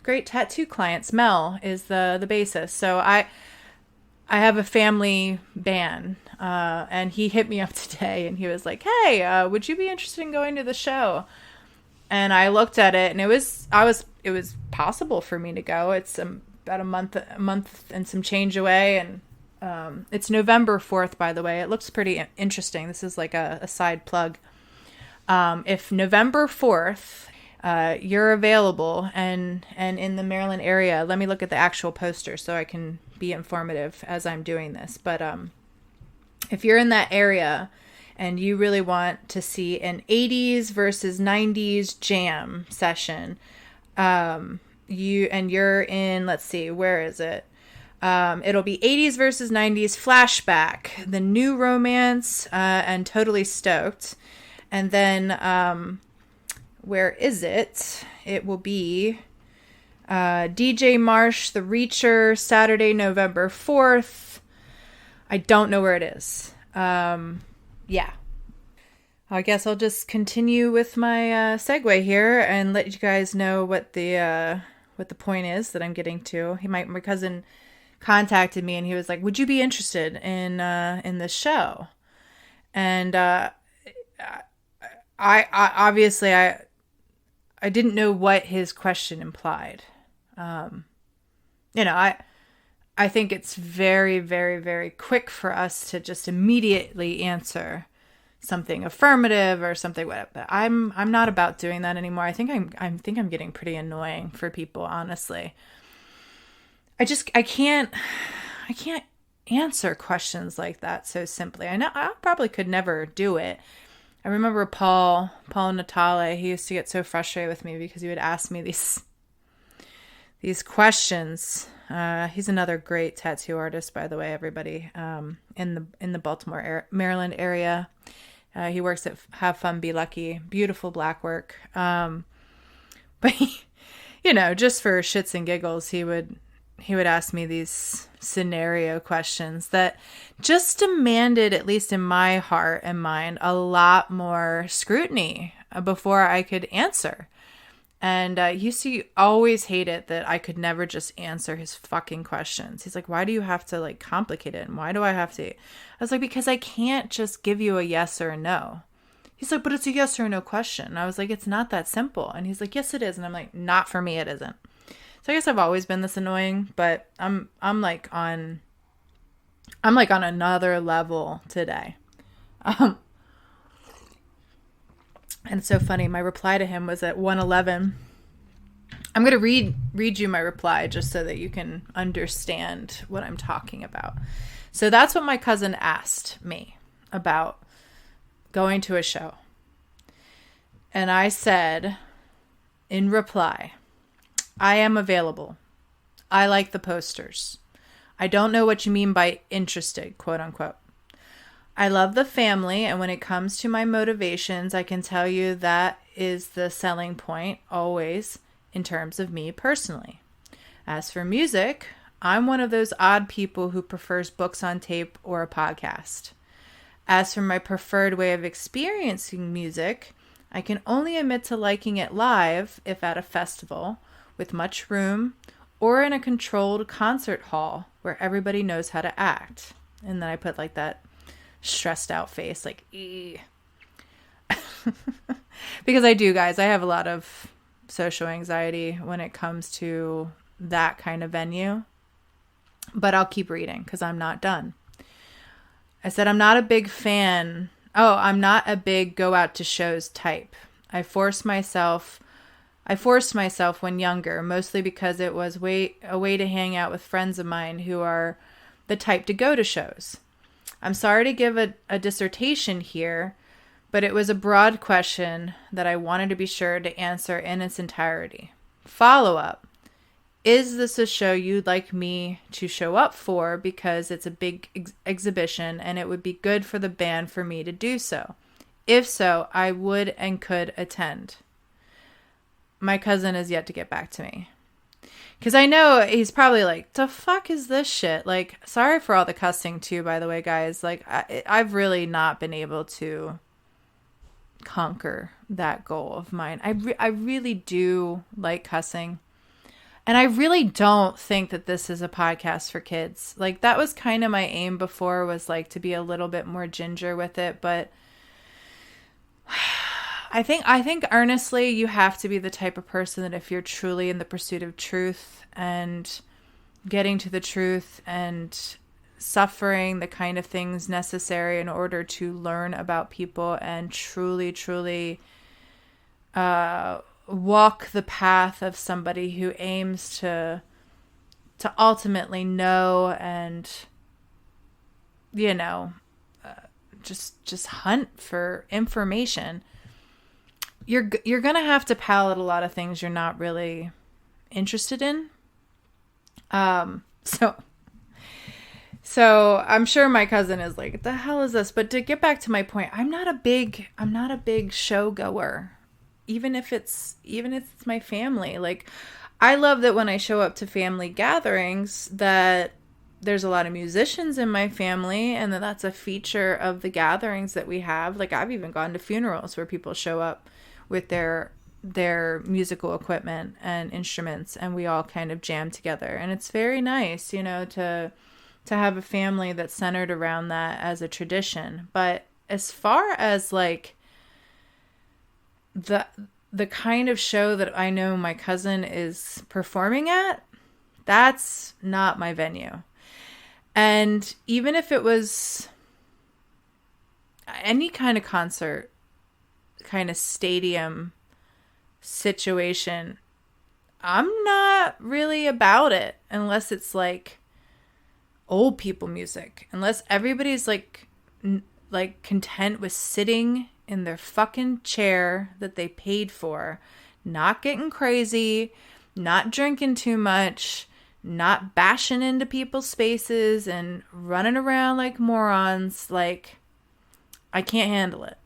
great tattoo clients, Mel, is the bassist. So I have a family band, and he hit me up today and he was like, hey, would you be interested in going to the show? And I looked at it and it was possible for me to go. It's about a month and some change away. And it's November 4th, by the way. It looks pretty interesting. This is like a side plug. If November 4th, you're available and in the Maryland area, let me look at the actual poster so I can be informative as I'm doing this. But if you're in that area and you really want to see an 80s versus 90s jam session, you're in, let's see, where is it? It'll be 80s versus 90s flashback, the new romance, and totally stoked. And then where is it? It will be DJ Marsh, The Reacher, Saturday, November 4th. I don't know where it is. Yeah. I guess I'll just continue with my segue here and let you guys know what the point is that I'm getting to. My cousin contacted me and he was like, "Would you be interested in this show?" And I obviously I didn't know what his question implied. I think it's very, very, very quick for us to just immediately answer something affirmative or something. But I'm not about doing that anymore. I think I'm getting pretty annoying for people, honestly. I can't answer questions like that so simply. I know I probably could never do it. I remember Paul Natale, he used to get so frustrated with me because he would ask me these questions. He's another great tattoo artist, by the way, everybody, in the Baltimore, Maryland area. He works at Have Fun, Be Lucky. Beautiful black work. But just for shits and giggles, he would ask me these scenario questions that just demanded, at least in my heart and mind, a lot more scrutiny. before I could answer. And he used to always hate it that I could never just answer his fucking questions. He's like, why do you have to like complicate it? And why do I have to? I was like, because I can't just give you a yes or a no. He's like, but it's a yes or no question. And I was like, it's not that simple. And he's like, yes, it is. And I'm like, not for me, it isn't. So I guess I've always been this annoying, but I'm like on another level today. And it's so funny. My reply to him was at 1:11. I'm going to read you my reply just so that you can understand what I'm talking about. So that's what my cousin asked me about going to a show. And I said in reply, I am available. I like the posters. I don't know what you mean by interested, quote unquote. I love the family, and when it comes to my motivations, I can tell you that is the selling point always in terms of me personally. As for music, I'm one of those odd people who prefers books on tape or a podcast. As for my preferred way of experiencing music, I can only admit to liking it live if at a festival with much room or in a controlled concert hall where everybody knows how to act. And then I put like that stressed out face, like, because I do, guys. I have a lot of social anxiety when it comes to that kind of venue. But I'll keep reading because I'm not done. I said, I'm not a big fan. Oh, I'm not a big go out to shows type. I forced myself when younger, mostly because it was a way to hang out with friends of mine who are the type to go to shows. I'm sorry to give a dissertation here, but it was a broad question that I wanted to be sure to answer in its entirety. Follow-up. Is this a show you'd like me to show up for because it's a big exhibition and it would be good for the band for me to do so? If so, I would and could attend. My cousin is yet to get back to me. Because I know he's probably like, the fuck is this shit? Like, sorry for all the cussing too, by the way, guys. Like, I've really not been able to conquer that goal of mine. I really do like cussing. And I really don't think that this is a podcast for kids. Like, that was kind of my aim before, was like to be a little bit more ginger with it. But I think earnestly, you have to be the type of person that if you're truly in the pursuit of truth and getting to the truth and suffering the kind of things necessary in order to learn about people and truly walk the path of somebody who aims to ultimately know and, you know, just hunt for information. You're going to have to palate a lot of things you're not really interested in. So I'm sure my cousin is like, what the hell is this? But to get back to my point, I'm not a big show goer, even if it's my family. Like, I love that when I show up to family gatherings that there's a lot of musicians in my family, and that's a feature of the gatherings that we have. Like, I've even gone to funerals where people show up with their musical equipment and instruments, and we all kind of jam together. And it's very nice, you know, to have a family that's centered around that as a tradition. But as far as like the kind of show that I know my cousin is performing at, that's not my venue. And even if it was any kind of concert, kind of stadium situation, I'm not really about it unless it's like old people music, unless everybody's like content with sitting in their fucking chair that they paid for, not getting crazy, not drinking too much, not bashing into people's spaces and running around like morons. Like, I can't handle it.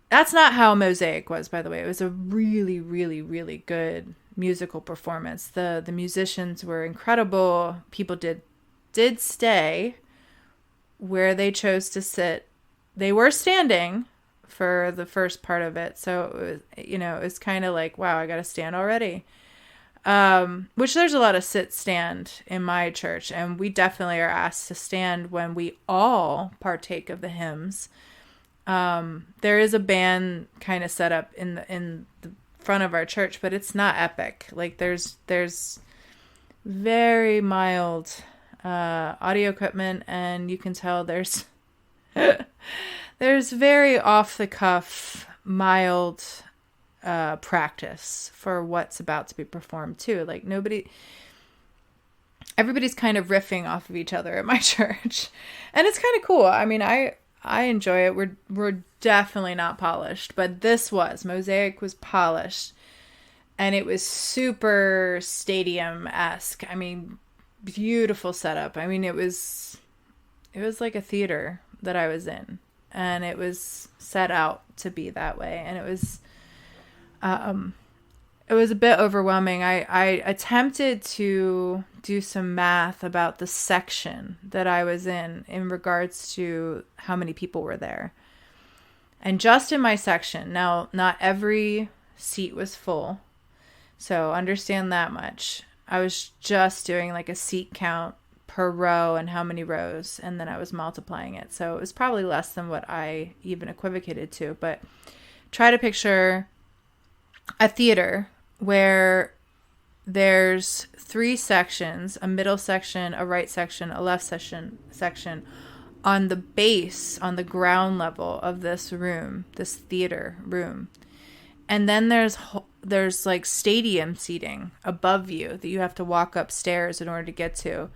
That's not how Mosaic was, by the way. It was a really, really, really good musical performance. The musicians were incredible. People did stay where they chose to sit. They were standing for the first part of it. So it was, it was kind of like, wow, I got to stand already. Which there's a lot of sit stand in my church, and we definitely are asked to stand when we all partake of the hymns. There is a band kind of set up in the front of our church, but it's not epic. Like there's very mild audio equipment, and you can tell there's there's very off the cuff mild practice for what's about to be performed too. Like everybody's kind of riffing off of each other at my church, and it's kind of cool. I mean, I enjoy it. We're definitely not polished, but Mosaic was polished, and it was super stadium-esque. I mean, beautiful setup. I mean, it was like a theater that I was in, and it was set out to be that way, and it was a bit overwhelming. I attempted to do some math about the section that I was in regards to how many people were there. And just in my section, now not every seat was full, so understand that much. I was just doing like a seat count per row and how many rows, and then I was multiplying it. So it was probably less than what I even equivocated to, but try to picture a theater where there's 3 sections, a middle section, a right section, a left section on the base, on the ground level of this room, this theater room. And then there's like stadium seating above you that you have to walk upstairs in order to get to.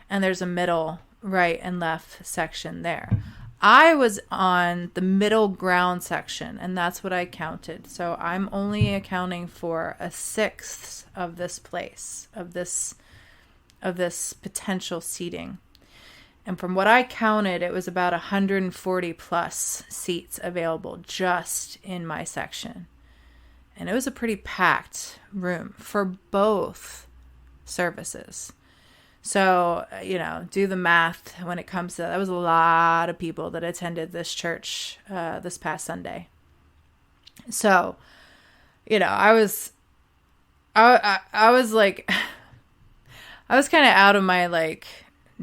And there's a middle, right, and left section there. I was on the middle ground section, and that's what I counted. So I'm only accounting for 1/6 of this place, of this potential seating. And from what I counted, it was about 140 plus seats available just in my section. And it was a pretty packed room for both services. So, do the math when it comes to that. That was a lot of people that attended this church this past Sunday. So, I was like, I was kind of out of my like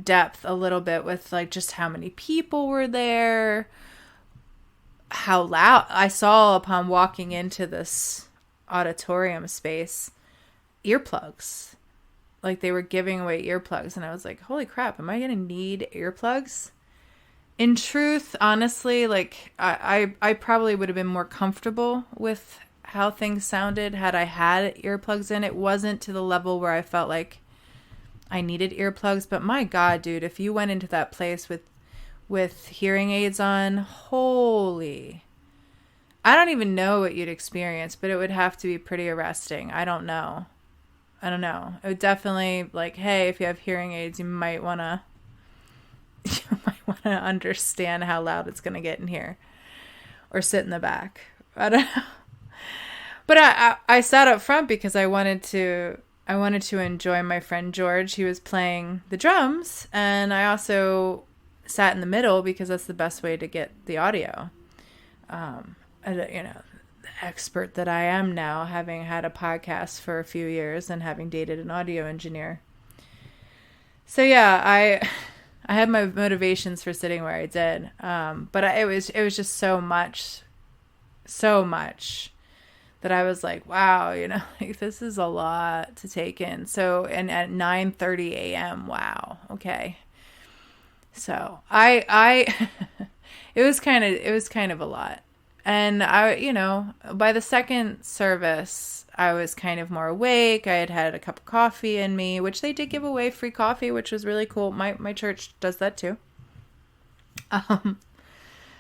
depth a little bit with like just how many people were there, how loud. I saw upon walking into this auditorium space, earplugs. Like they were giving away earplugs, and I was like, holy crap, am I going to need earplugs? In truth, honestly, like I probably would have been more comfortable with how things sounded had I had earplugs in. It wasn't to the level where I felt like I needed earplugs, but my God, dude, if you went into that place with hearing aids on, holy, I don't even know what you'd experience, but it would have to be pretty arresting. I don't know. It would definitely, like, hey, if you have hearing aids, you might want to understand how loud it's going to get in here, or sit in the back. I don't know. But I sat up front because I wanted to enjoy my friend George. He was playing the drums, and I also sat in the middle because that's the best way to get the audio. The expert that I am now, having had a podcast for a few years and having dated an audio engineer. So yeah, I had my motivations for sitting where I did, but it was just so much that I was like, wow, like this is a lot to take in. So, and at 9:30 a.m., wow, okay. So I it was kind of a lot. And by the second service, I was kind of more awake. I had a cup of coffee in me, which they did give away free coffee, which was really cool. My church does that too.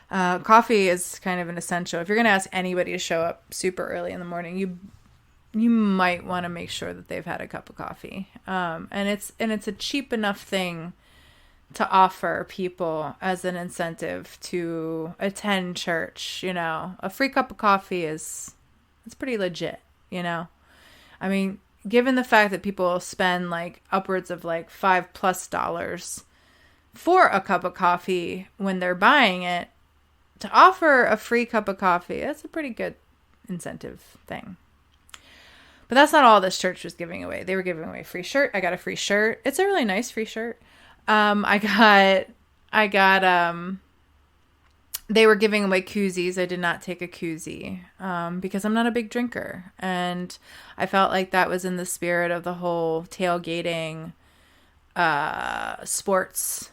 Coffee is kind of an essential. If you're going to ask anybody to show up super early in the morning, you might want to make sure that they've had a cup of coffee. And it's a cheap enough thing to offer people as an incentive to attend church. A free cup of coffee it's pretty legit, I mean, given the fact that people spend like upwards of like $5+ for a cup of coffee when they're buying it, to offer a free cup of coffee, that's a pretty good incentive thing. But that's not all this church was giving away. They were giving away a free shirt. I got a free shirt. It's a really nice free shirt. I got they were giving away koozies. I did not take a koozie because I'm not a big drinker. And I felt like that was in the spirit of the whole tailgating sports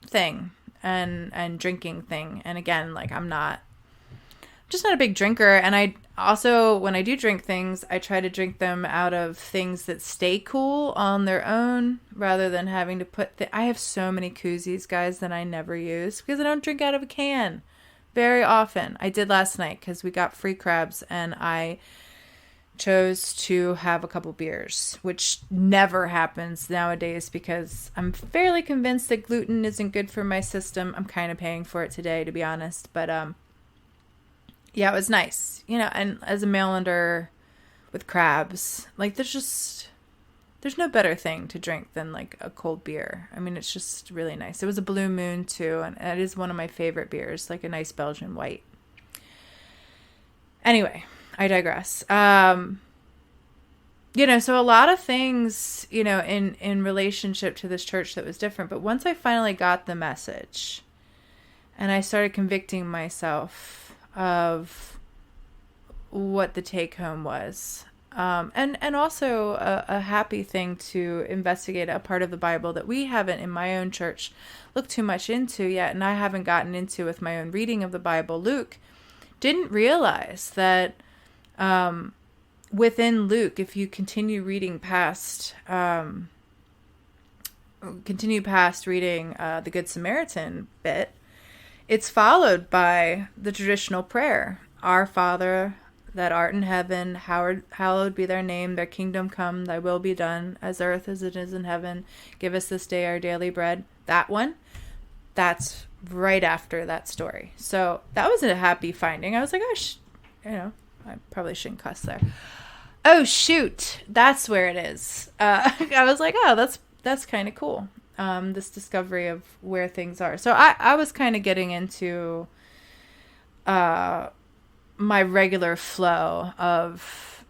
thing and drinking thing. And again, like I'm just not a big drinker. And I also, when I do drink things, I try to drink them out of things that stay cool on their own rather than having to put I have so many koozies, guys, that I never use because I don't drink out of a can very often. I did last night because we got free crabs and I chose to have a couple beers, which never happens nowadays because I'm fairly convinced that gluten isn't good for my system. I'm kind of paying for it today, to be honest. But yeah, it was nice, and as a Mainlander with crabs, like there's no better thing to drink than like a cold beer. I mean, it's just really nice. It was a Blue Moon too, and it is one of my favorite beers, like a nice Belgian white. Anyway, I digress. So a lot of things, in relationship to this church that was different. But once I finally got the message and I started convicting myself of what the take home was, and also a happy thing to investigate a part of the Bible that we haven't in my own church looked too much into yet, and I haven't gotten into with my own reading of the Bible. Luke didn't realize that within Luke, if you continue past reading the Good Samaritan bit, it's followed by the traditional prayer, Our Father, that art in heaven, hallowed be thy name, thy kingdom come, thy will be done, as earth as it is in heaven. Give us this day our daily bread. That one, that's right after that story. So that was a happy finding. I was like, I probably shouldn't cuss there. Oh, shoot. That's where it is. I was like, oh, that's kind of cool. This discovery of where things are. So I was kind of getting into my regular flow of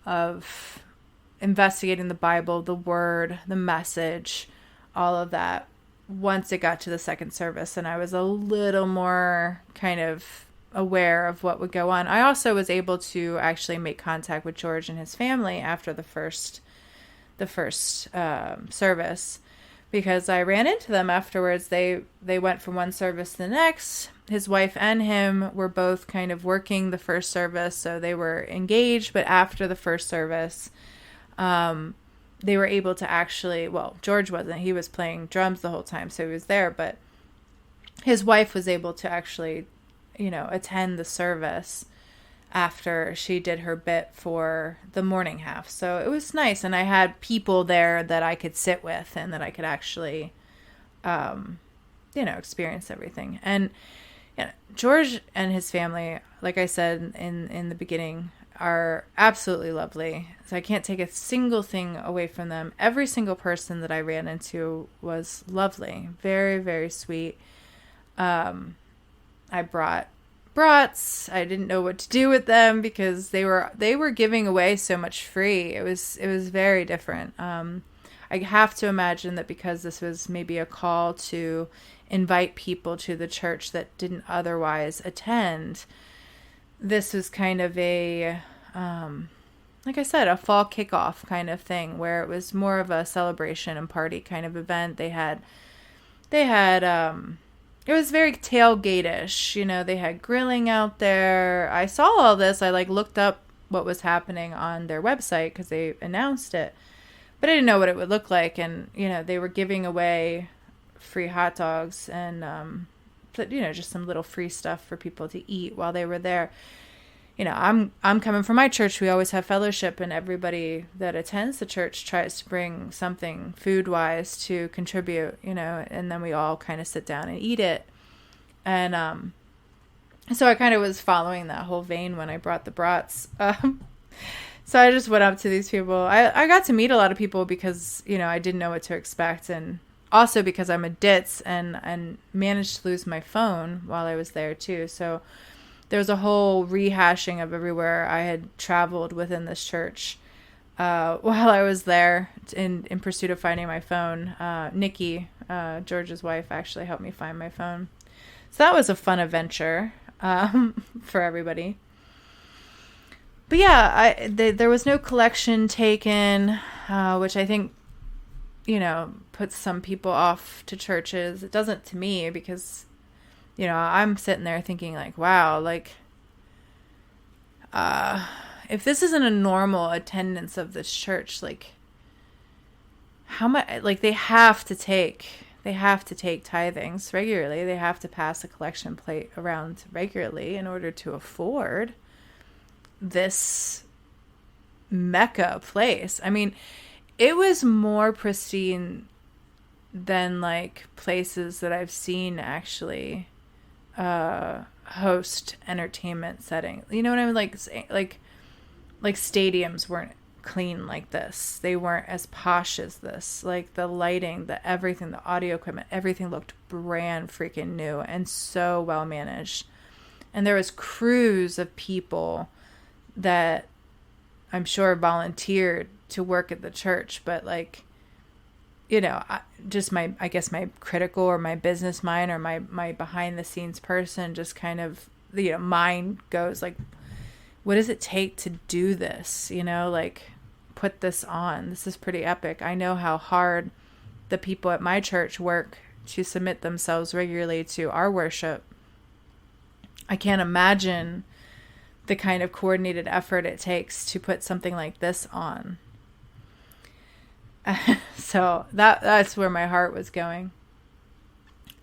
investigating the Bible, the Word, the message, all of that once it got to the second service, and I was a little more kind of aware of what would go on. I also was able to actually make contact with George and his family after the first service, because I ran into them afterwards. They went from one service to the next. His wife and him were both kind of working the first service, so they were engaged. But after the first service, they were able to actually, well, George wasn't. He was playing drums the whole time, so he was there. But his wife was able to actually, attend the service after she did her bit for the morning half. So it was nice. And I had people there that I could sit with and that I could actually, experience everything. And George and his family, like I said in the beginning, are absolutely lovely. So I can't take a single thing away from them. Every single person that I ran into was lovely. Very, very sweet. I brought brats. I didn't know what to do with them because they were giving away so much free. It was very different. I have to imagine that because this was maybe a call to invite people to the church that didn't otherwise attend, this was kind of a, like I said, a fall kickoff kind of thing where it was more of a celebration and party kind of event. They had, it was very tailgate-ish, they had grilling out there. I saw all this. I looked up what was happening on their website because they announced it, but I didn't know what it would look like. And, they were giving away free hot dogs and, just some little free stuff for people to eat while they were there. I'm coming from my church. We always have fellowship, and everybody that attends the church tries to bring something food-wise to contribute, and then we all kind of sit down and eat it. And so I kind of was following that whole vein when I brought the brats. So I just went up to these people. I got to meet a lot of people because, I didn't know what to expect, and also because I'm a ditz and managed to lose my phone while I was there too. So there was a whole rehashing of everywhere I had traveled within this church while I was there in pursuit of finding my phone. Nikki, George's wife, actually helped me find my phone. So that was a fun adventure for everybody. But yeah, there was no collection taken, which I think, puts some people off to churches. It doesn't to me because, I'm sitting there thinking like, wow, like, if this isn't a normal attendance of this church, like, how much, like, they have to take tithings regularly. They have to pass a collection plate around regularly in order to afford this Mecca place. I mean, it was more pristine than like places that I've seen actually host entertainment setting. You know what I mean? Like stadiums weren't clean like this. They weren't as posh as this. Like the lighting, the everything, the audio equipment, everything looked brand freaking new and so well managed. And there was crews of people that I'm sure volunteered to work at the church, but like, just I guess my critical or my business mind or my behind the scenes person just kind of, mind goes like, what does it take to do this? Like put this on. This is pretty epic. I know how hard the people at my church work to submit themselves regularly to our worship. I can't imagine the kind of coordinated effort it takes to put something like this on. So that's where my heart was going.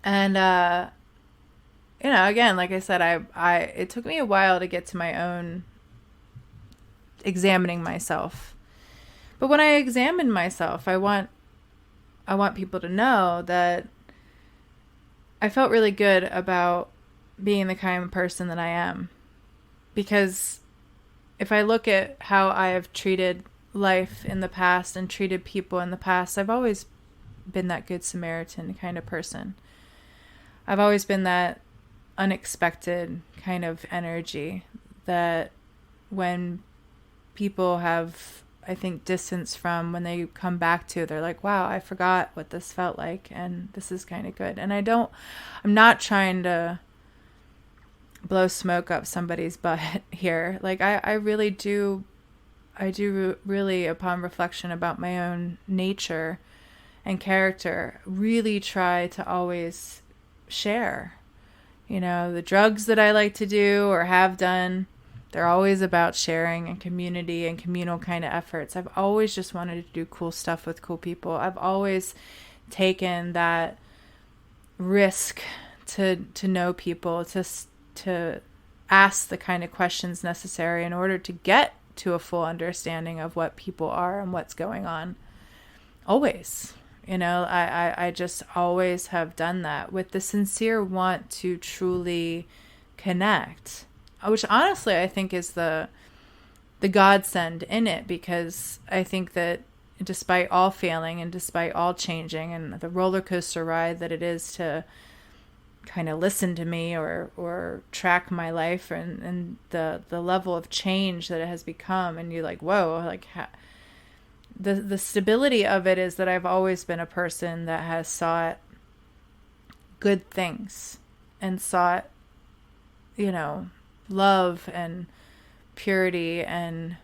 And, again, like I said, it took me a while to get to my own examining myself. But when I examined myself, I want people to know that I felt really good about being the kind of person that I am. Because if I look at how I have treated life in the past and treated people in the past, I've always been that good Samaritan kind of person. I've always been that unexpected kind of energy that when people have, I think, distance from, when they come back to, they're like, wow, I forgot what this felt like and this is kind of good. And I'm not trying to blow smoke up somebody's butt here. Like I really do really, upon reflection about my own nature and character, really try to always share. The drugs that I like to do or have done, they're always about sharing and community and communal kind of efforts. I've always just wanted to do cool stuff with cool people. I've always taken that risk to know people, to ask the kind of questions necessary in order to get to a full understanding of what people are and what's going on. Always. I just always have done that with the sincere want to truly connect, which honestly I think is the godsend in it, because I think that despite all failing and despite all changing and the roller coaster ride that it is to kind of listen to me or track my life and the level of change that it has become, and you're like, whoa, like the stability of it is that I've always been a person that has sought good things and sought, love and purity and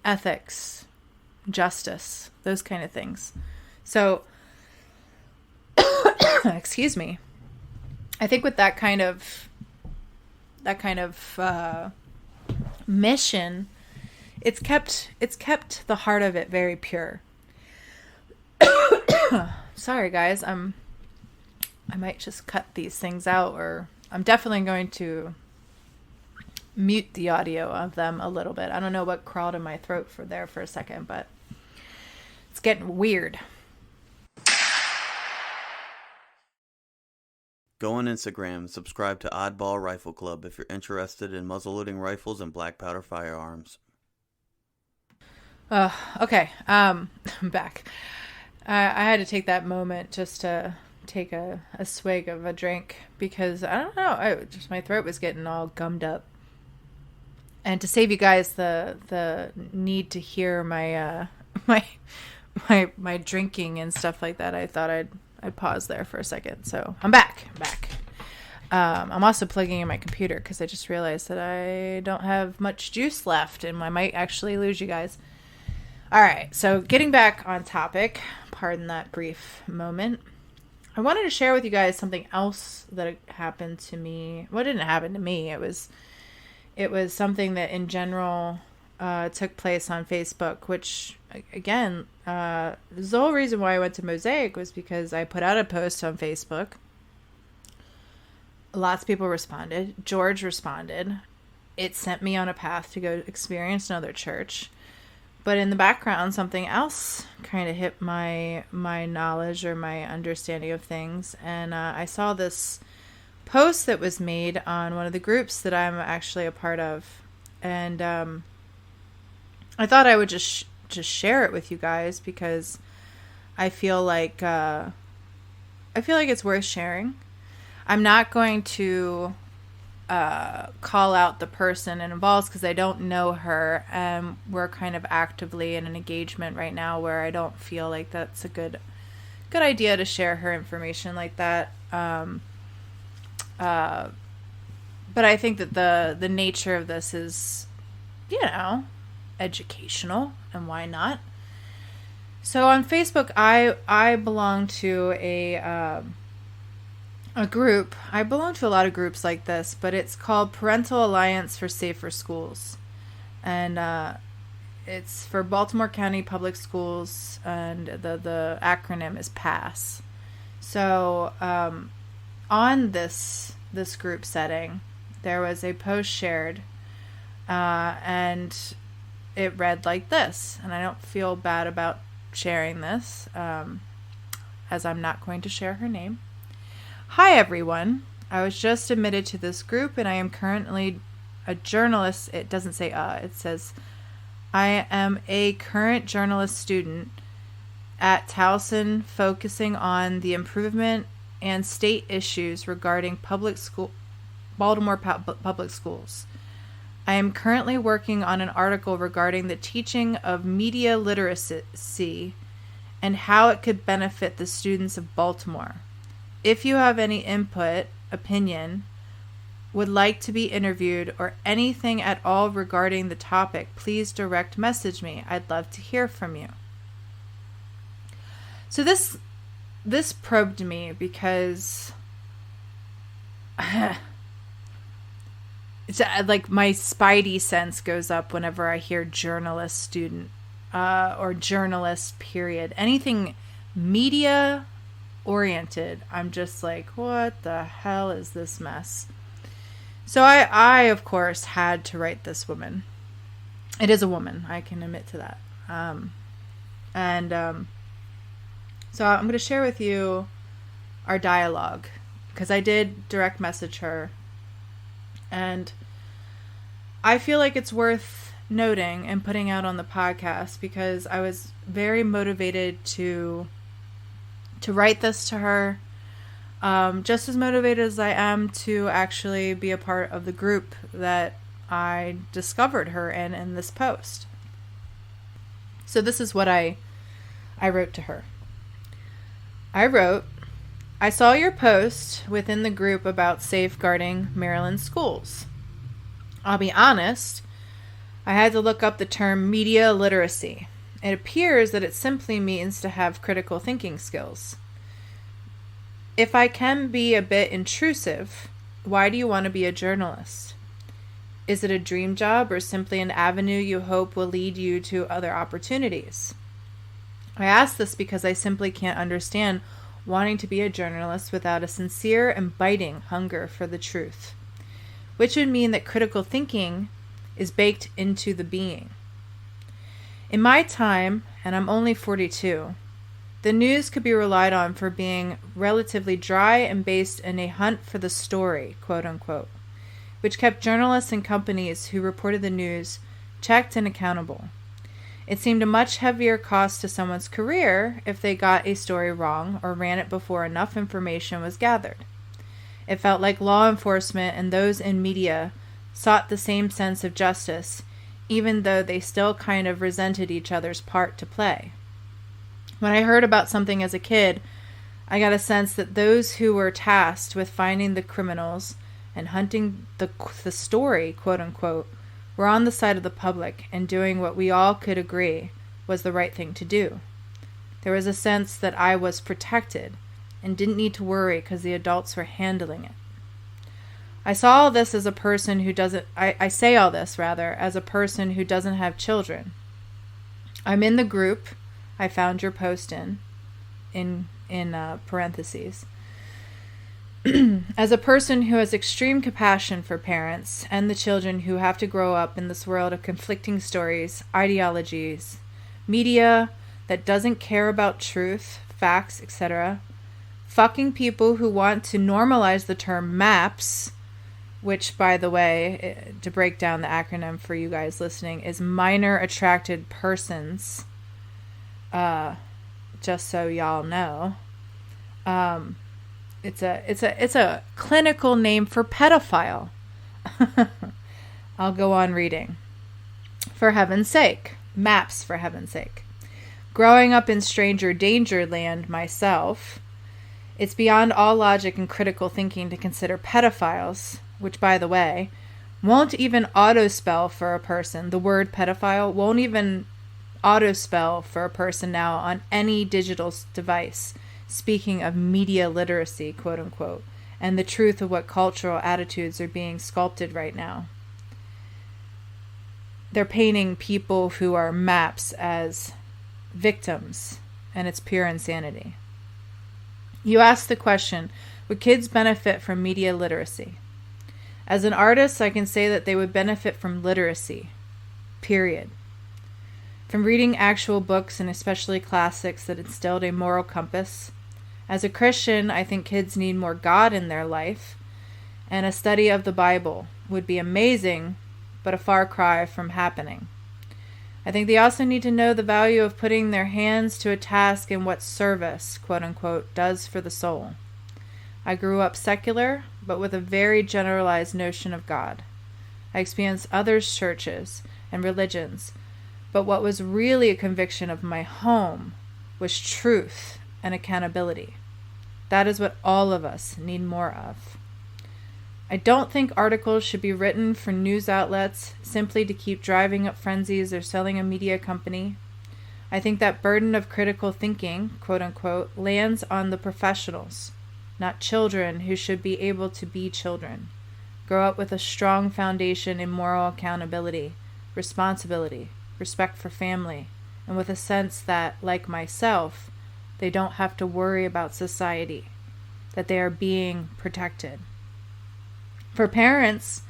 ethics, justice, those kind of things. So excuse me. I think with that kind of mission, it's kept the heart of it very pure. Sorry guys, I might just cut these things out, or I'm definitely going to mute the audio of them a little bit. I don't know what crawled in my throat for a second, but it's getting weird. Go on Instagram, subscribe to Oddball Rifle Club if you're interested in muzzleloading rifles and black powder firearms. Okay. I'm back. I had to take that moment just to take a swig of a drink because I don't know. My throat was getting all gummed up. And to save you guys the need to hear my my drinking and stuff like that, I thought I'd pause there for a second. So I'm back. I'm also plugging in my computer because I just realized that I don't have much juice left and I might actually lose you guys. All right, so getting back on topic, pardon that brief moment. I wanted to share with you guys something else that happened to me. Well, it didn't happen to me. It was something that in general took place on Facebook, which, again, the whole reason why I went to Mosaic was because I put out a post on Facebook. Lots of people responded. George responded. It sent me on a path to go experience another church. But in the background, something else kind of hit my knowledge or my understanding of things. And I saw this post that was made on one of the groups that I'm actually a part of. And I thought I would just share it with you guys because I feel like it's worth sharing. I'm not going to call out the person involved because I don't know her, and we're kind of actively in an engagement right now where I don't feel like that's a good idea to share her information like that. But I think that the nature of this is, educational, and why not? So on Facebook, I belong to a group. I belong to a lot of groups like this, but it's called Parental Alliance for Safer Schools. And it's for Baltimore County Public Schools, and the acronym is PASS. So on this group setting, there was a post shared, and it read like this. And I don't feel bad about sharing this, as I'm not going to share her name. Hi everyone, I was just admitted to this group and I am currently a journalist. It doesn't say it says I am a current journalist student at Towson focusing on the improvement and state issues regarding Baltimore public schools. I am currently working on an article regarding the teaching of media literacy and how it could benefit the students of Baltimore. If you have any input, opinion, would like to be interviewed, or anything at all regarding the topic, please direct message me. I'd love to hear from you. So this probed me because it's like my spidey sense goes up whenever I hear journalist student or journalist period. Anything media oriented, I'm just like, what the hell is this mess? So I of course had to write this woman. It is a woman, I can admit to that. So I'm going to share with you our dialogue because I did direct message her, and I feel like it's worth noting and putting out on the podcast because I was very motivated to write this to her, just as motivated as I am to actually be a part of the group that I discovered her in this post. So this is what I wrote to her. I wrote, I saw your post within the group about safeguarding Maryland schools. I'll be honest, I had to look up the term media literacy. It appears that it simply means to have critical thinking skills. If I can be a bit intrusive, why do you want to be a journalist? Is it a dream job or simply an avenue you hope will lead you to other opportunities? I ask this because I simply can't understand wanting to be a journalist without a sincere and biting hunger for the truth, which would mean that critical thinking is baked into the being. In my time, and I'm only 42, the news could be relied on for being relatively dry and based in a hunt for the story, quote unquote, which kept journalists and companies who reported the news checked and accountable. It seemed a much heavier cost to someone's career if they got a story wrong or ran it before enough information was gathered. It felt like law enforcement and those in media sought the same sense of justice, even though they still kind of resented each other's part to play. When I heard about something as a kid, I got a sense that those who were tasked with finding the criminals and hunting the story, quote unquote, were on the side of the public and doing what we all could agree was the right thing to do. There was a sense that I was protected and didn't need to worry because the adults were handling it. I say all this as a person who doesn't have children. I'm in the group I found your post in parentheses. As a person who has extreme compassion for parents and the children who have to grow up in this world of conflicting stories, ideologies, media that doesn't care about truth, facts, etc., fucking people who want to normalize the term MAPS, which, by the way, to break down the acronym for you guys listening, is Minor Attracted Persons, just so y'all know. It's a clinical name for pedophile. I'll go on reading. For heaven's sake. MAPS, for heaven's sake. Growing up in stranger danger land myself, it's beyond all logic and critical thinking to consider pedophiles, which, by the way, won't even autospell for a person. The word pedophile won't even autospell for a person now on any digital device. Speaking of media literacy, quote unquote, and the truth of what cultural attitudes are being sculpted right now. They're painting people who are MAPS as victims, and it's pure insanity. You ask the question, would kids benefit from media literacy? As an artist, I can say that they would benefit from literacy, period. From reading actual books and especially classics that instilled a moral compass. As a Christian, I think kids need more God in their life, and a study of the Bible would be amazing, but a far cry from happening. I think they also need to know the value of putting their hands to a task and what service, quote unquote, does for the soul. I grew up secular, but with a very generalized notion of God. I experienced others' churches and religions, but what was really a conviction of my home was truth and accountability. That is what all of us need more of. I don't think articles should be written for news outlets simply to keep driving up frenzies or selling a media company. I think that burden of critical thinking, quote unquote, lands on the professionals, not children who should be able to be children. Grow up with a strong foundation in moral accountability, responsibility, respect for family, and with a sense that, like myself, they don't have to worry about society, that they are being protected. For parents,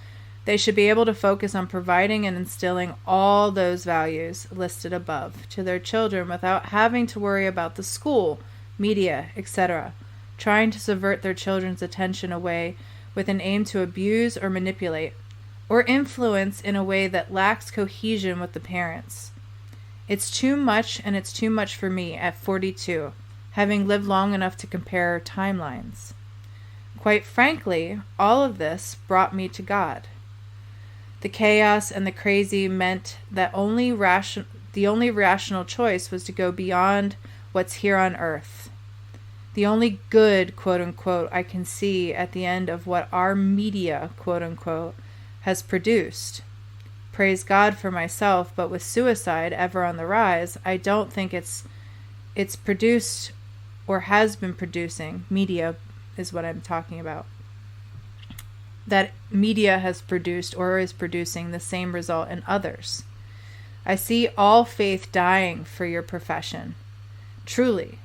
they should be able to focus on providing and instilling all those values listed above to their children without having to worry about the school, media, etc., trying to subvert their children's attention away with an aim to abuse or manipulate, or influence in a way that lacks cohesion with the parents. It's too much, and it's too much for me at 42, having lived long enough to compare timelines. Quite frankly, all of this brought me to God. The chaos and the crazy meant that the only rational choice was to go beyond what's here on earth. The only good, quote unquote, I can see at the end of what our media, quote unquote, has produced. Praise God for myself, but with suicide ever on the rise, I don't think it's produced or has been producing, media is what I'm talking about, that media has produced or is producing the same result in others. I see all faith dying for your profession. Truly.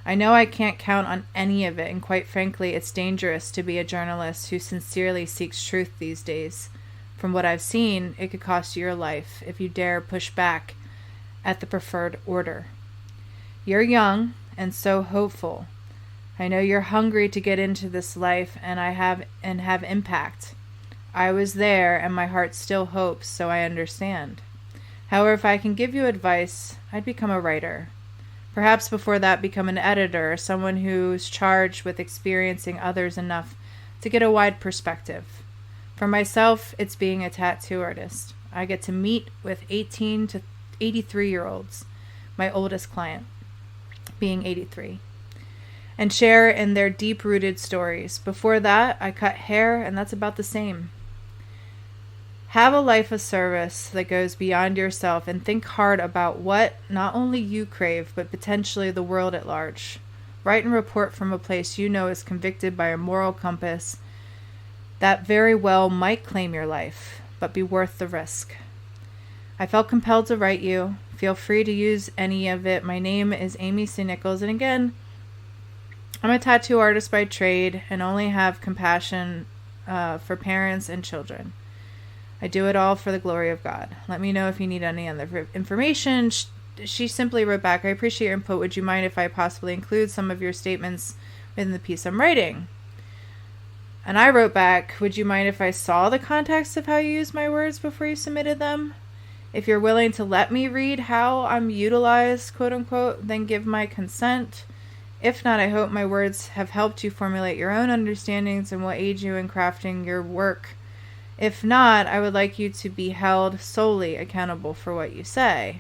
I know I can't count on any of it, and quite frankly, it's dangerous to be a journalist who sincerely seeks truth these days. From what I've seen, it could cost you your life if you dare push back at the preferred order. You're young and so hopeful. I know you're hungry to get into this life and have impact. I was there and my heart still hopes, so I understand. However, if I can give you advice, I'd become a writer. Perhaps before that, become an editor, or someone who's charged with experiencing others enough to get a wide perspective. For myself, it's being a tattoo artist. I get to meet with 18 to 83-year-olds, my oldest client being 83, and share in their deep-rooted stories. Before that, I cut hair, and that's about the same. Have a life of service that goes beyond yourself, and think hard about what not only you crave, but potentially the world at large. Write and report from a place you know is convicted by a moral compass that very well might claim your life, but be worth the risk. I felt compelled to write you. Feel free to use any of it. My name is Amy C. Nicholls, and again, I'm a tattoo artist by trade and only have compassion for parents and children. I do it all for the glory of God. Let me know if you need any other information. She simply wrote back, I appreciate your input. Would you mind if I possibly include some of your statements within the piece I'm writing? And I wrote back, would you mind if I saw the context of how you used my words before you submitted them? If you're willing to let me read how I'm utilized, quote unquote, then give my consent. If not, I hope my words have helped you formulate your own understandings and will aid you in crafting your work. If not, I would like you to be held solely accountable for what you say.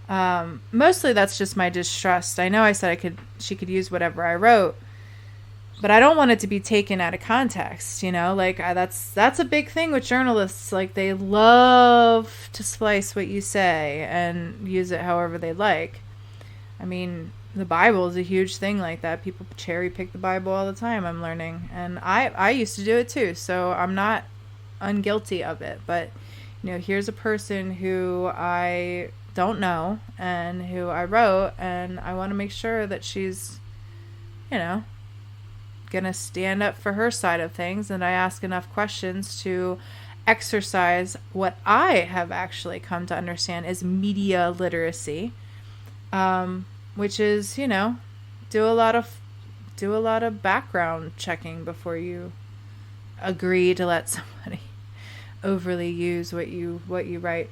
Mostly that's just my distrust. I know I said she could use whatever I wrote, but I don't want it to be taken out of context, like that's a big thing with journalists. Like, they love to splice what you say and use it however they like. I mean, the Bible is a huge thing like that. People cherry pick the Bible all the time, I'm learning. And I used to do it too, so I'm not unguilty of it. But, here's a person who I don't know and who I wrote, and I want to make sure that she's, gonna stand up for her side of things, and I ask enough questions to exercise what I have actually come to understand is media literacy, which is, do a lot of background checking before you agree to let somebody overly use what you write.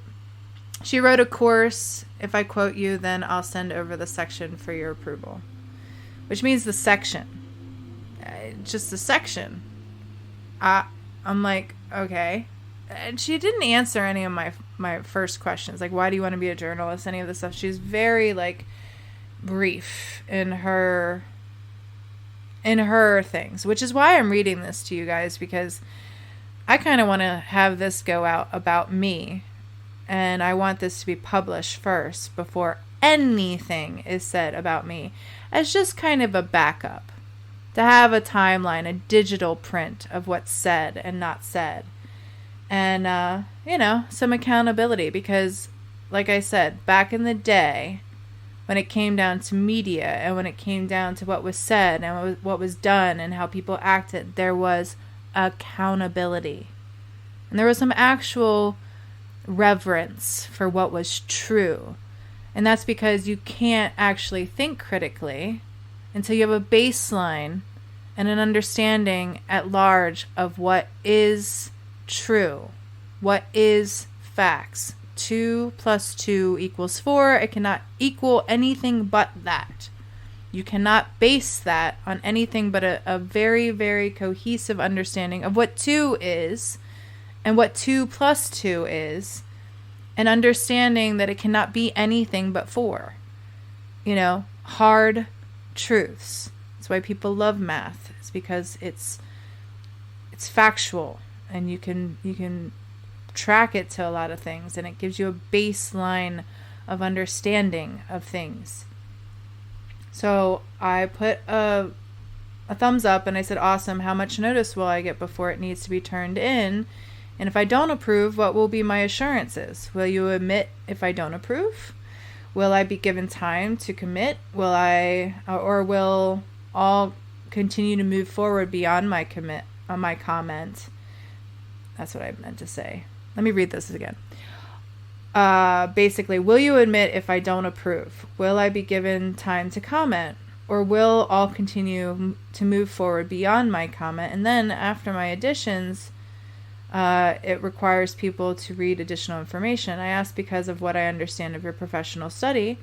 She wrote a course. If I quote you, then I'll send over the section for your approval, which means the section. Just the section. I'm like, okay. And she didn't answer any of my first questions, like, why do you want to be a journalist, any of this stuff. She's very, brief in her things, which is why I'm reading this to you guys, because I kind of want to have this go out about me, and I want this to be published first before anything is said about me, as just kind of a backup. To have a timeline, a digital print of what's said and not said. And, some accountability. Because, like I said, back in the day, when it came down to media and when it came down to what was said and what was done and how people acted, there was accountability. And there was some actual reverence for what was true. And that's because you can't actually think critically until you have a baseline and an understanding at large of what is true, what is facts. 2 + 2 = 4. It cannot equal anything but that. You cannot base that on anything but a very, very cohesive understanding of what 2 is and what 2 + 2 is, and understanding that it cannot be anything but 4. Hard truths. That's why people love math. It's because it's factual, and you can track it to a lot of things, and it gives you a baseline of understanding of things. So I put a thumbs up, and I said, awesome, how much notice will I get before it needs to be turned in? And if I don't approve, what will be my assurances? Will you admit if I don't approve? Will I be given time to commit? Will all continue to move forward beyond my comment? That's what I meant to say. Let me read this again. Basically, will you admit if I don't approve? Will I be given time to comment? Or will all continue to move forward beyond my comment? And then after my additions, it requires people to read additional information. I ask because of what I understand of your professional study,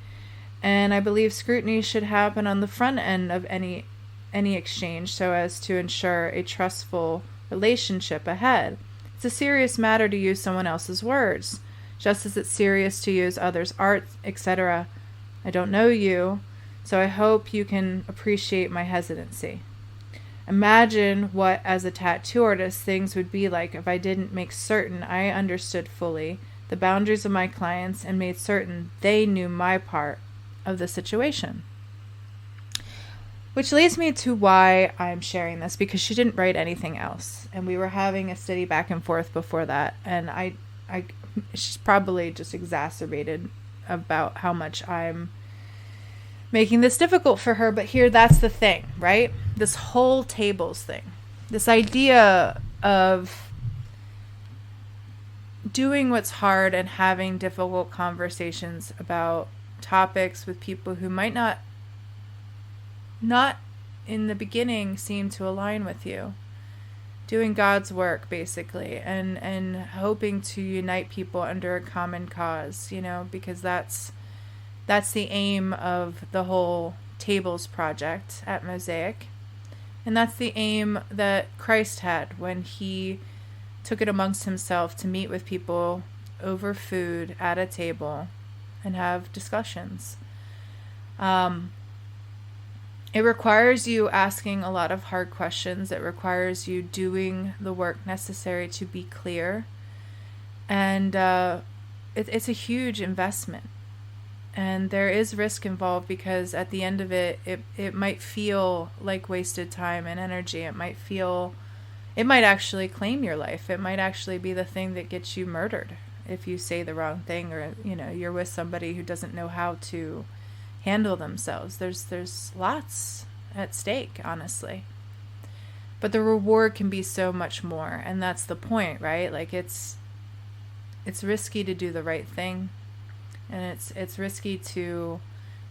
and I believe scrutiny should happen on the front end of any exchange so as to ensure a trustful relationship ahead. It's a serious matter to use someone else's words, just as it's serious to use others' art, etc. I don't know you, so I hope you can appreciate my hesitancy. Imagine what, as a tattoo artist, things would be like if I didn't make certain I understood fully the boundaries of my clients and made certain they knew my part of the situation. Which leads me to why I'm sharing this, because she didn't write anything else. And we were having a steady back and forth before that. And she's probably just exacerbated about how much I'm making this difficult for her. But here, that's the thing, right? This whole tables thing. This idea of doing what's hard and having difficult conversations about topics with people who might not in the beginning seem to align with you. Doing God's work, basically, and hoping to unite people under a common cause, because that's the aim of the whole Tables project at Mosaic. And that's the aim that Christ had when he took it amongst himself to meet with people over food at a table and have discussions. It requires you asking a lot of hard questions. It requires you doing the work necessary to be clear. And it's a huge investment. And there is risk involved because at the end of it might feel like wasted time and energy. It might actually claim your life. It might actually be the thing that gets you murdered if you say the wrong thing, or, you're with somebody who doesn't know how to handle themselves. There's lots at stake, honestly. But the reward can be so much more, and that's the point, right? Like it's risky to do the right thing, and it's risky to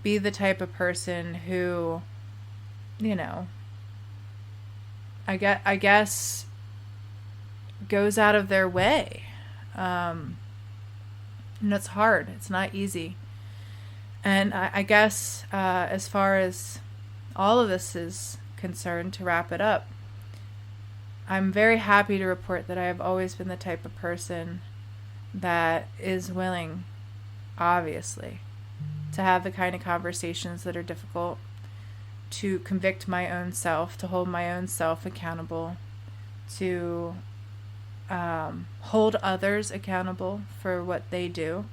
be the type of person who, I guess goes out of their way. And it's hard. It's not easy. And I guess as far as all of this is concerned, to wrap it up, I'm very happy to report that I have always been the type of person that is willing, obviously, to have the kind of conversations that are difficult, to convict my own self, to hold my own self accountable, to hold others accountable for what they do.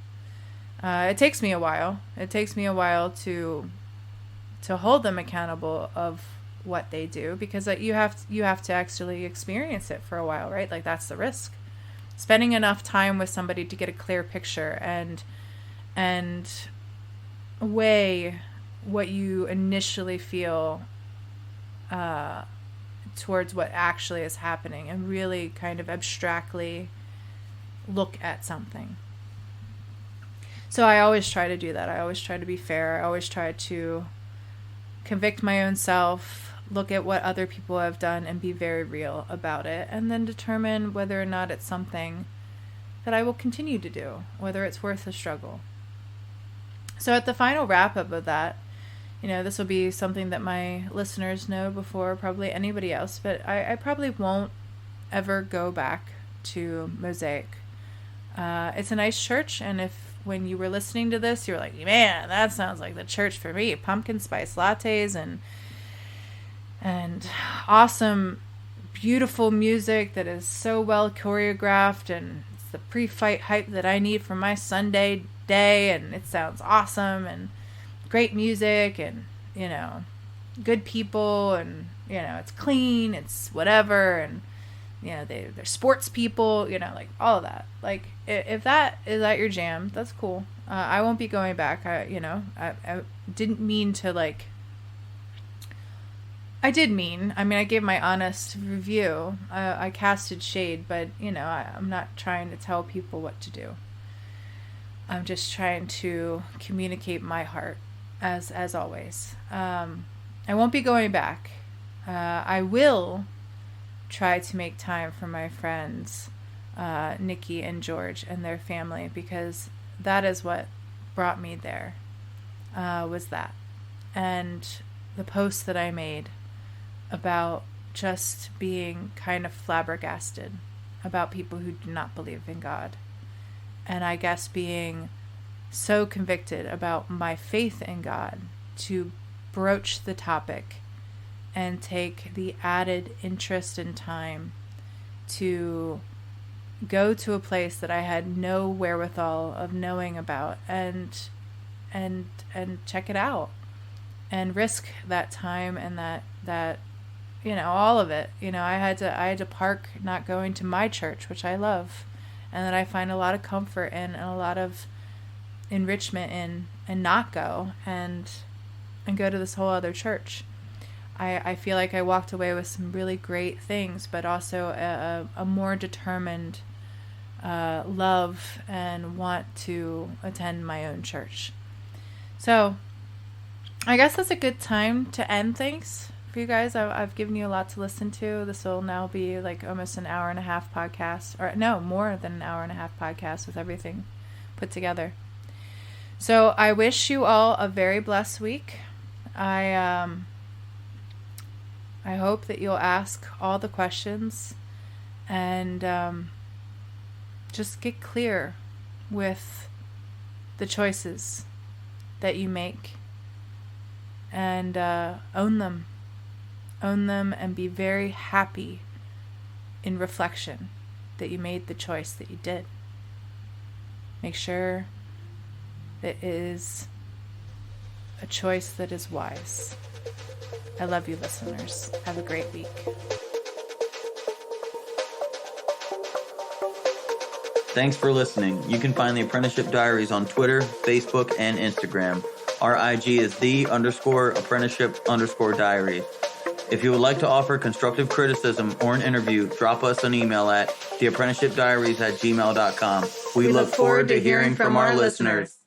It takes me a while. It takes me a while to hold them accountable of what they do, because you have to actually experience it for a while, right? Like that's the risk. Spending enough time with somebody to get a clear picture and weigh what you initially feel towards what actually is happening, and really kind of abstractly look at something. So I always try to do that. I always try to be fair. I always try to convict my own self, look at what other people have done, and be very real about it, and then determine whether or not it's something that I will continue to do, whether it's worth the struggle. So at the final wrap-up of that, this will be something that my listeners know before probably anybody else, but I probably won't ever go back to Mosaic. It's a nice church, and if when you were listening to this, you're like, man, that sounds like the church for me. Pumpkin spice lattes and awesome, beautiful music that is so well choreographed, and it's the pre-fight hype that I need for my Sunday day, and it sounds awesome, and great music, and good people, and it's clean, it's whatever, and they're sports people, like all of that. Like if that is at your jam, that's cool. I won't be going back. I didn't mean to I did mean. I gave my honest review. I casted shade, but I'm not trying to tell people what to do. I'm just trying to communicate my heart, as always. I won't be going back. I will try to make time for my friends Nikki and George and their family, because that is what brought me there, was that. And the post that I made about just being kind of flabbergasted about people who do not believe in God. And I guess being so convicted about my faith in God to broach the topic and take the added interest and time to go to a place that I had no wherewithal of knowing about and check it out and risk that time and that all of it. I had to park not going to my church, which I love, and that I find a lot of comfort in and a lot of enrichment in, and not go and go to this whole other church. I feel like I walked away with some really great things, but also a more determined love and want to attend my own church. So I guess that's a good time to end things for you guys. I've given you a lot to listen to. This will now be like almost an hour and a half podcast, or no, more than an hour and a half podcast with everything put together. So I wish you all a very blessed week. I hope that you'll ask all the questions and just get clear with the choices that you make, and own them and be very happy in reflection that you made the choice that you did. Make sure that it is a choice that is wise. I love you, listeners. Have a great week. Thanks for listening. You can find the Apprenticeship Diaries on Twitter, Facebook, and Instagram. Our IG is _apprenticeship_diary. If you would like to offer constructive criticism or an interview, drop us an email at theapprenticeshipdiaries@gmail.com. We look forward to hearing from our listeners.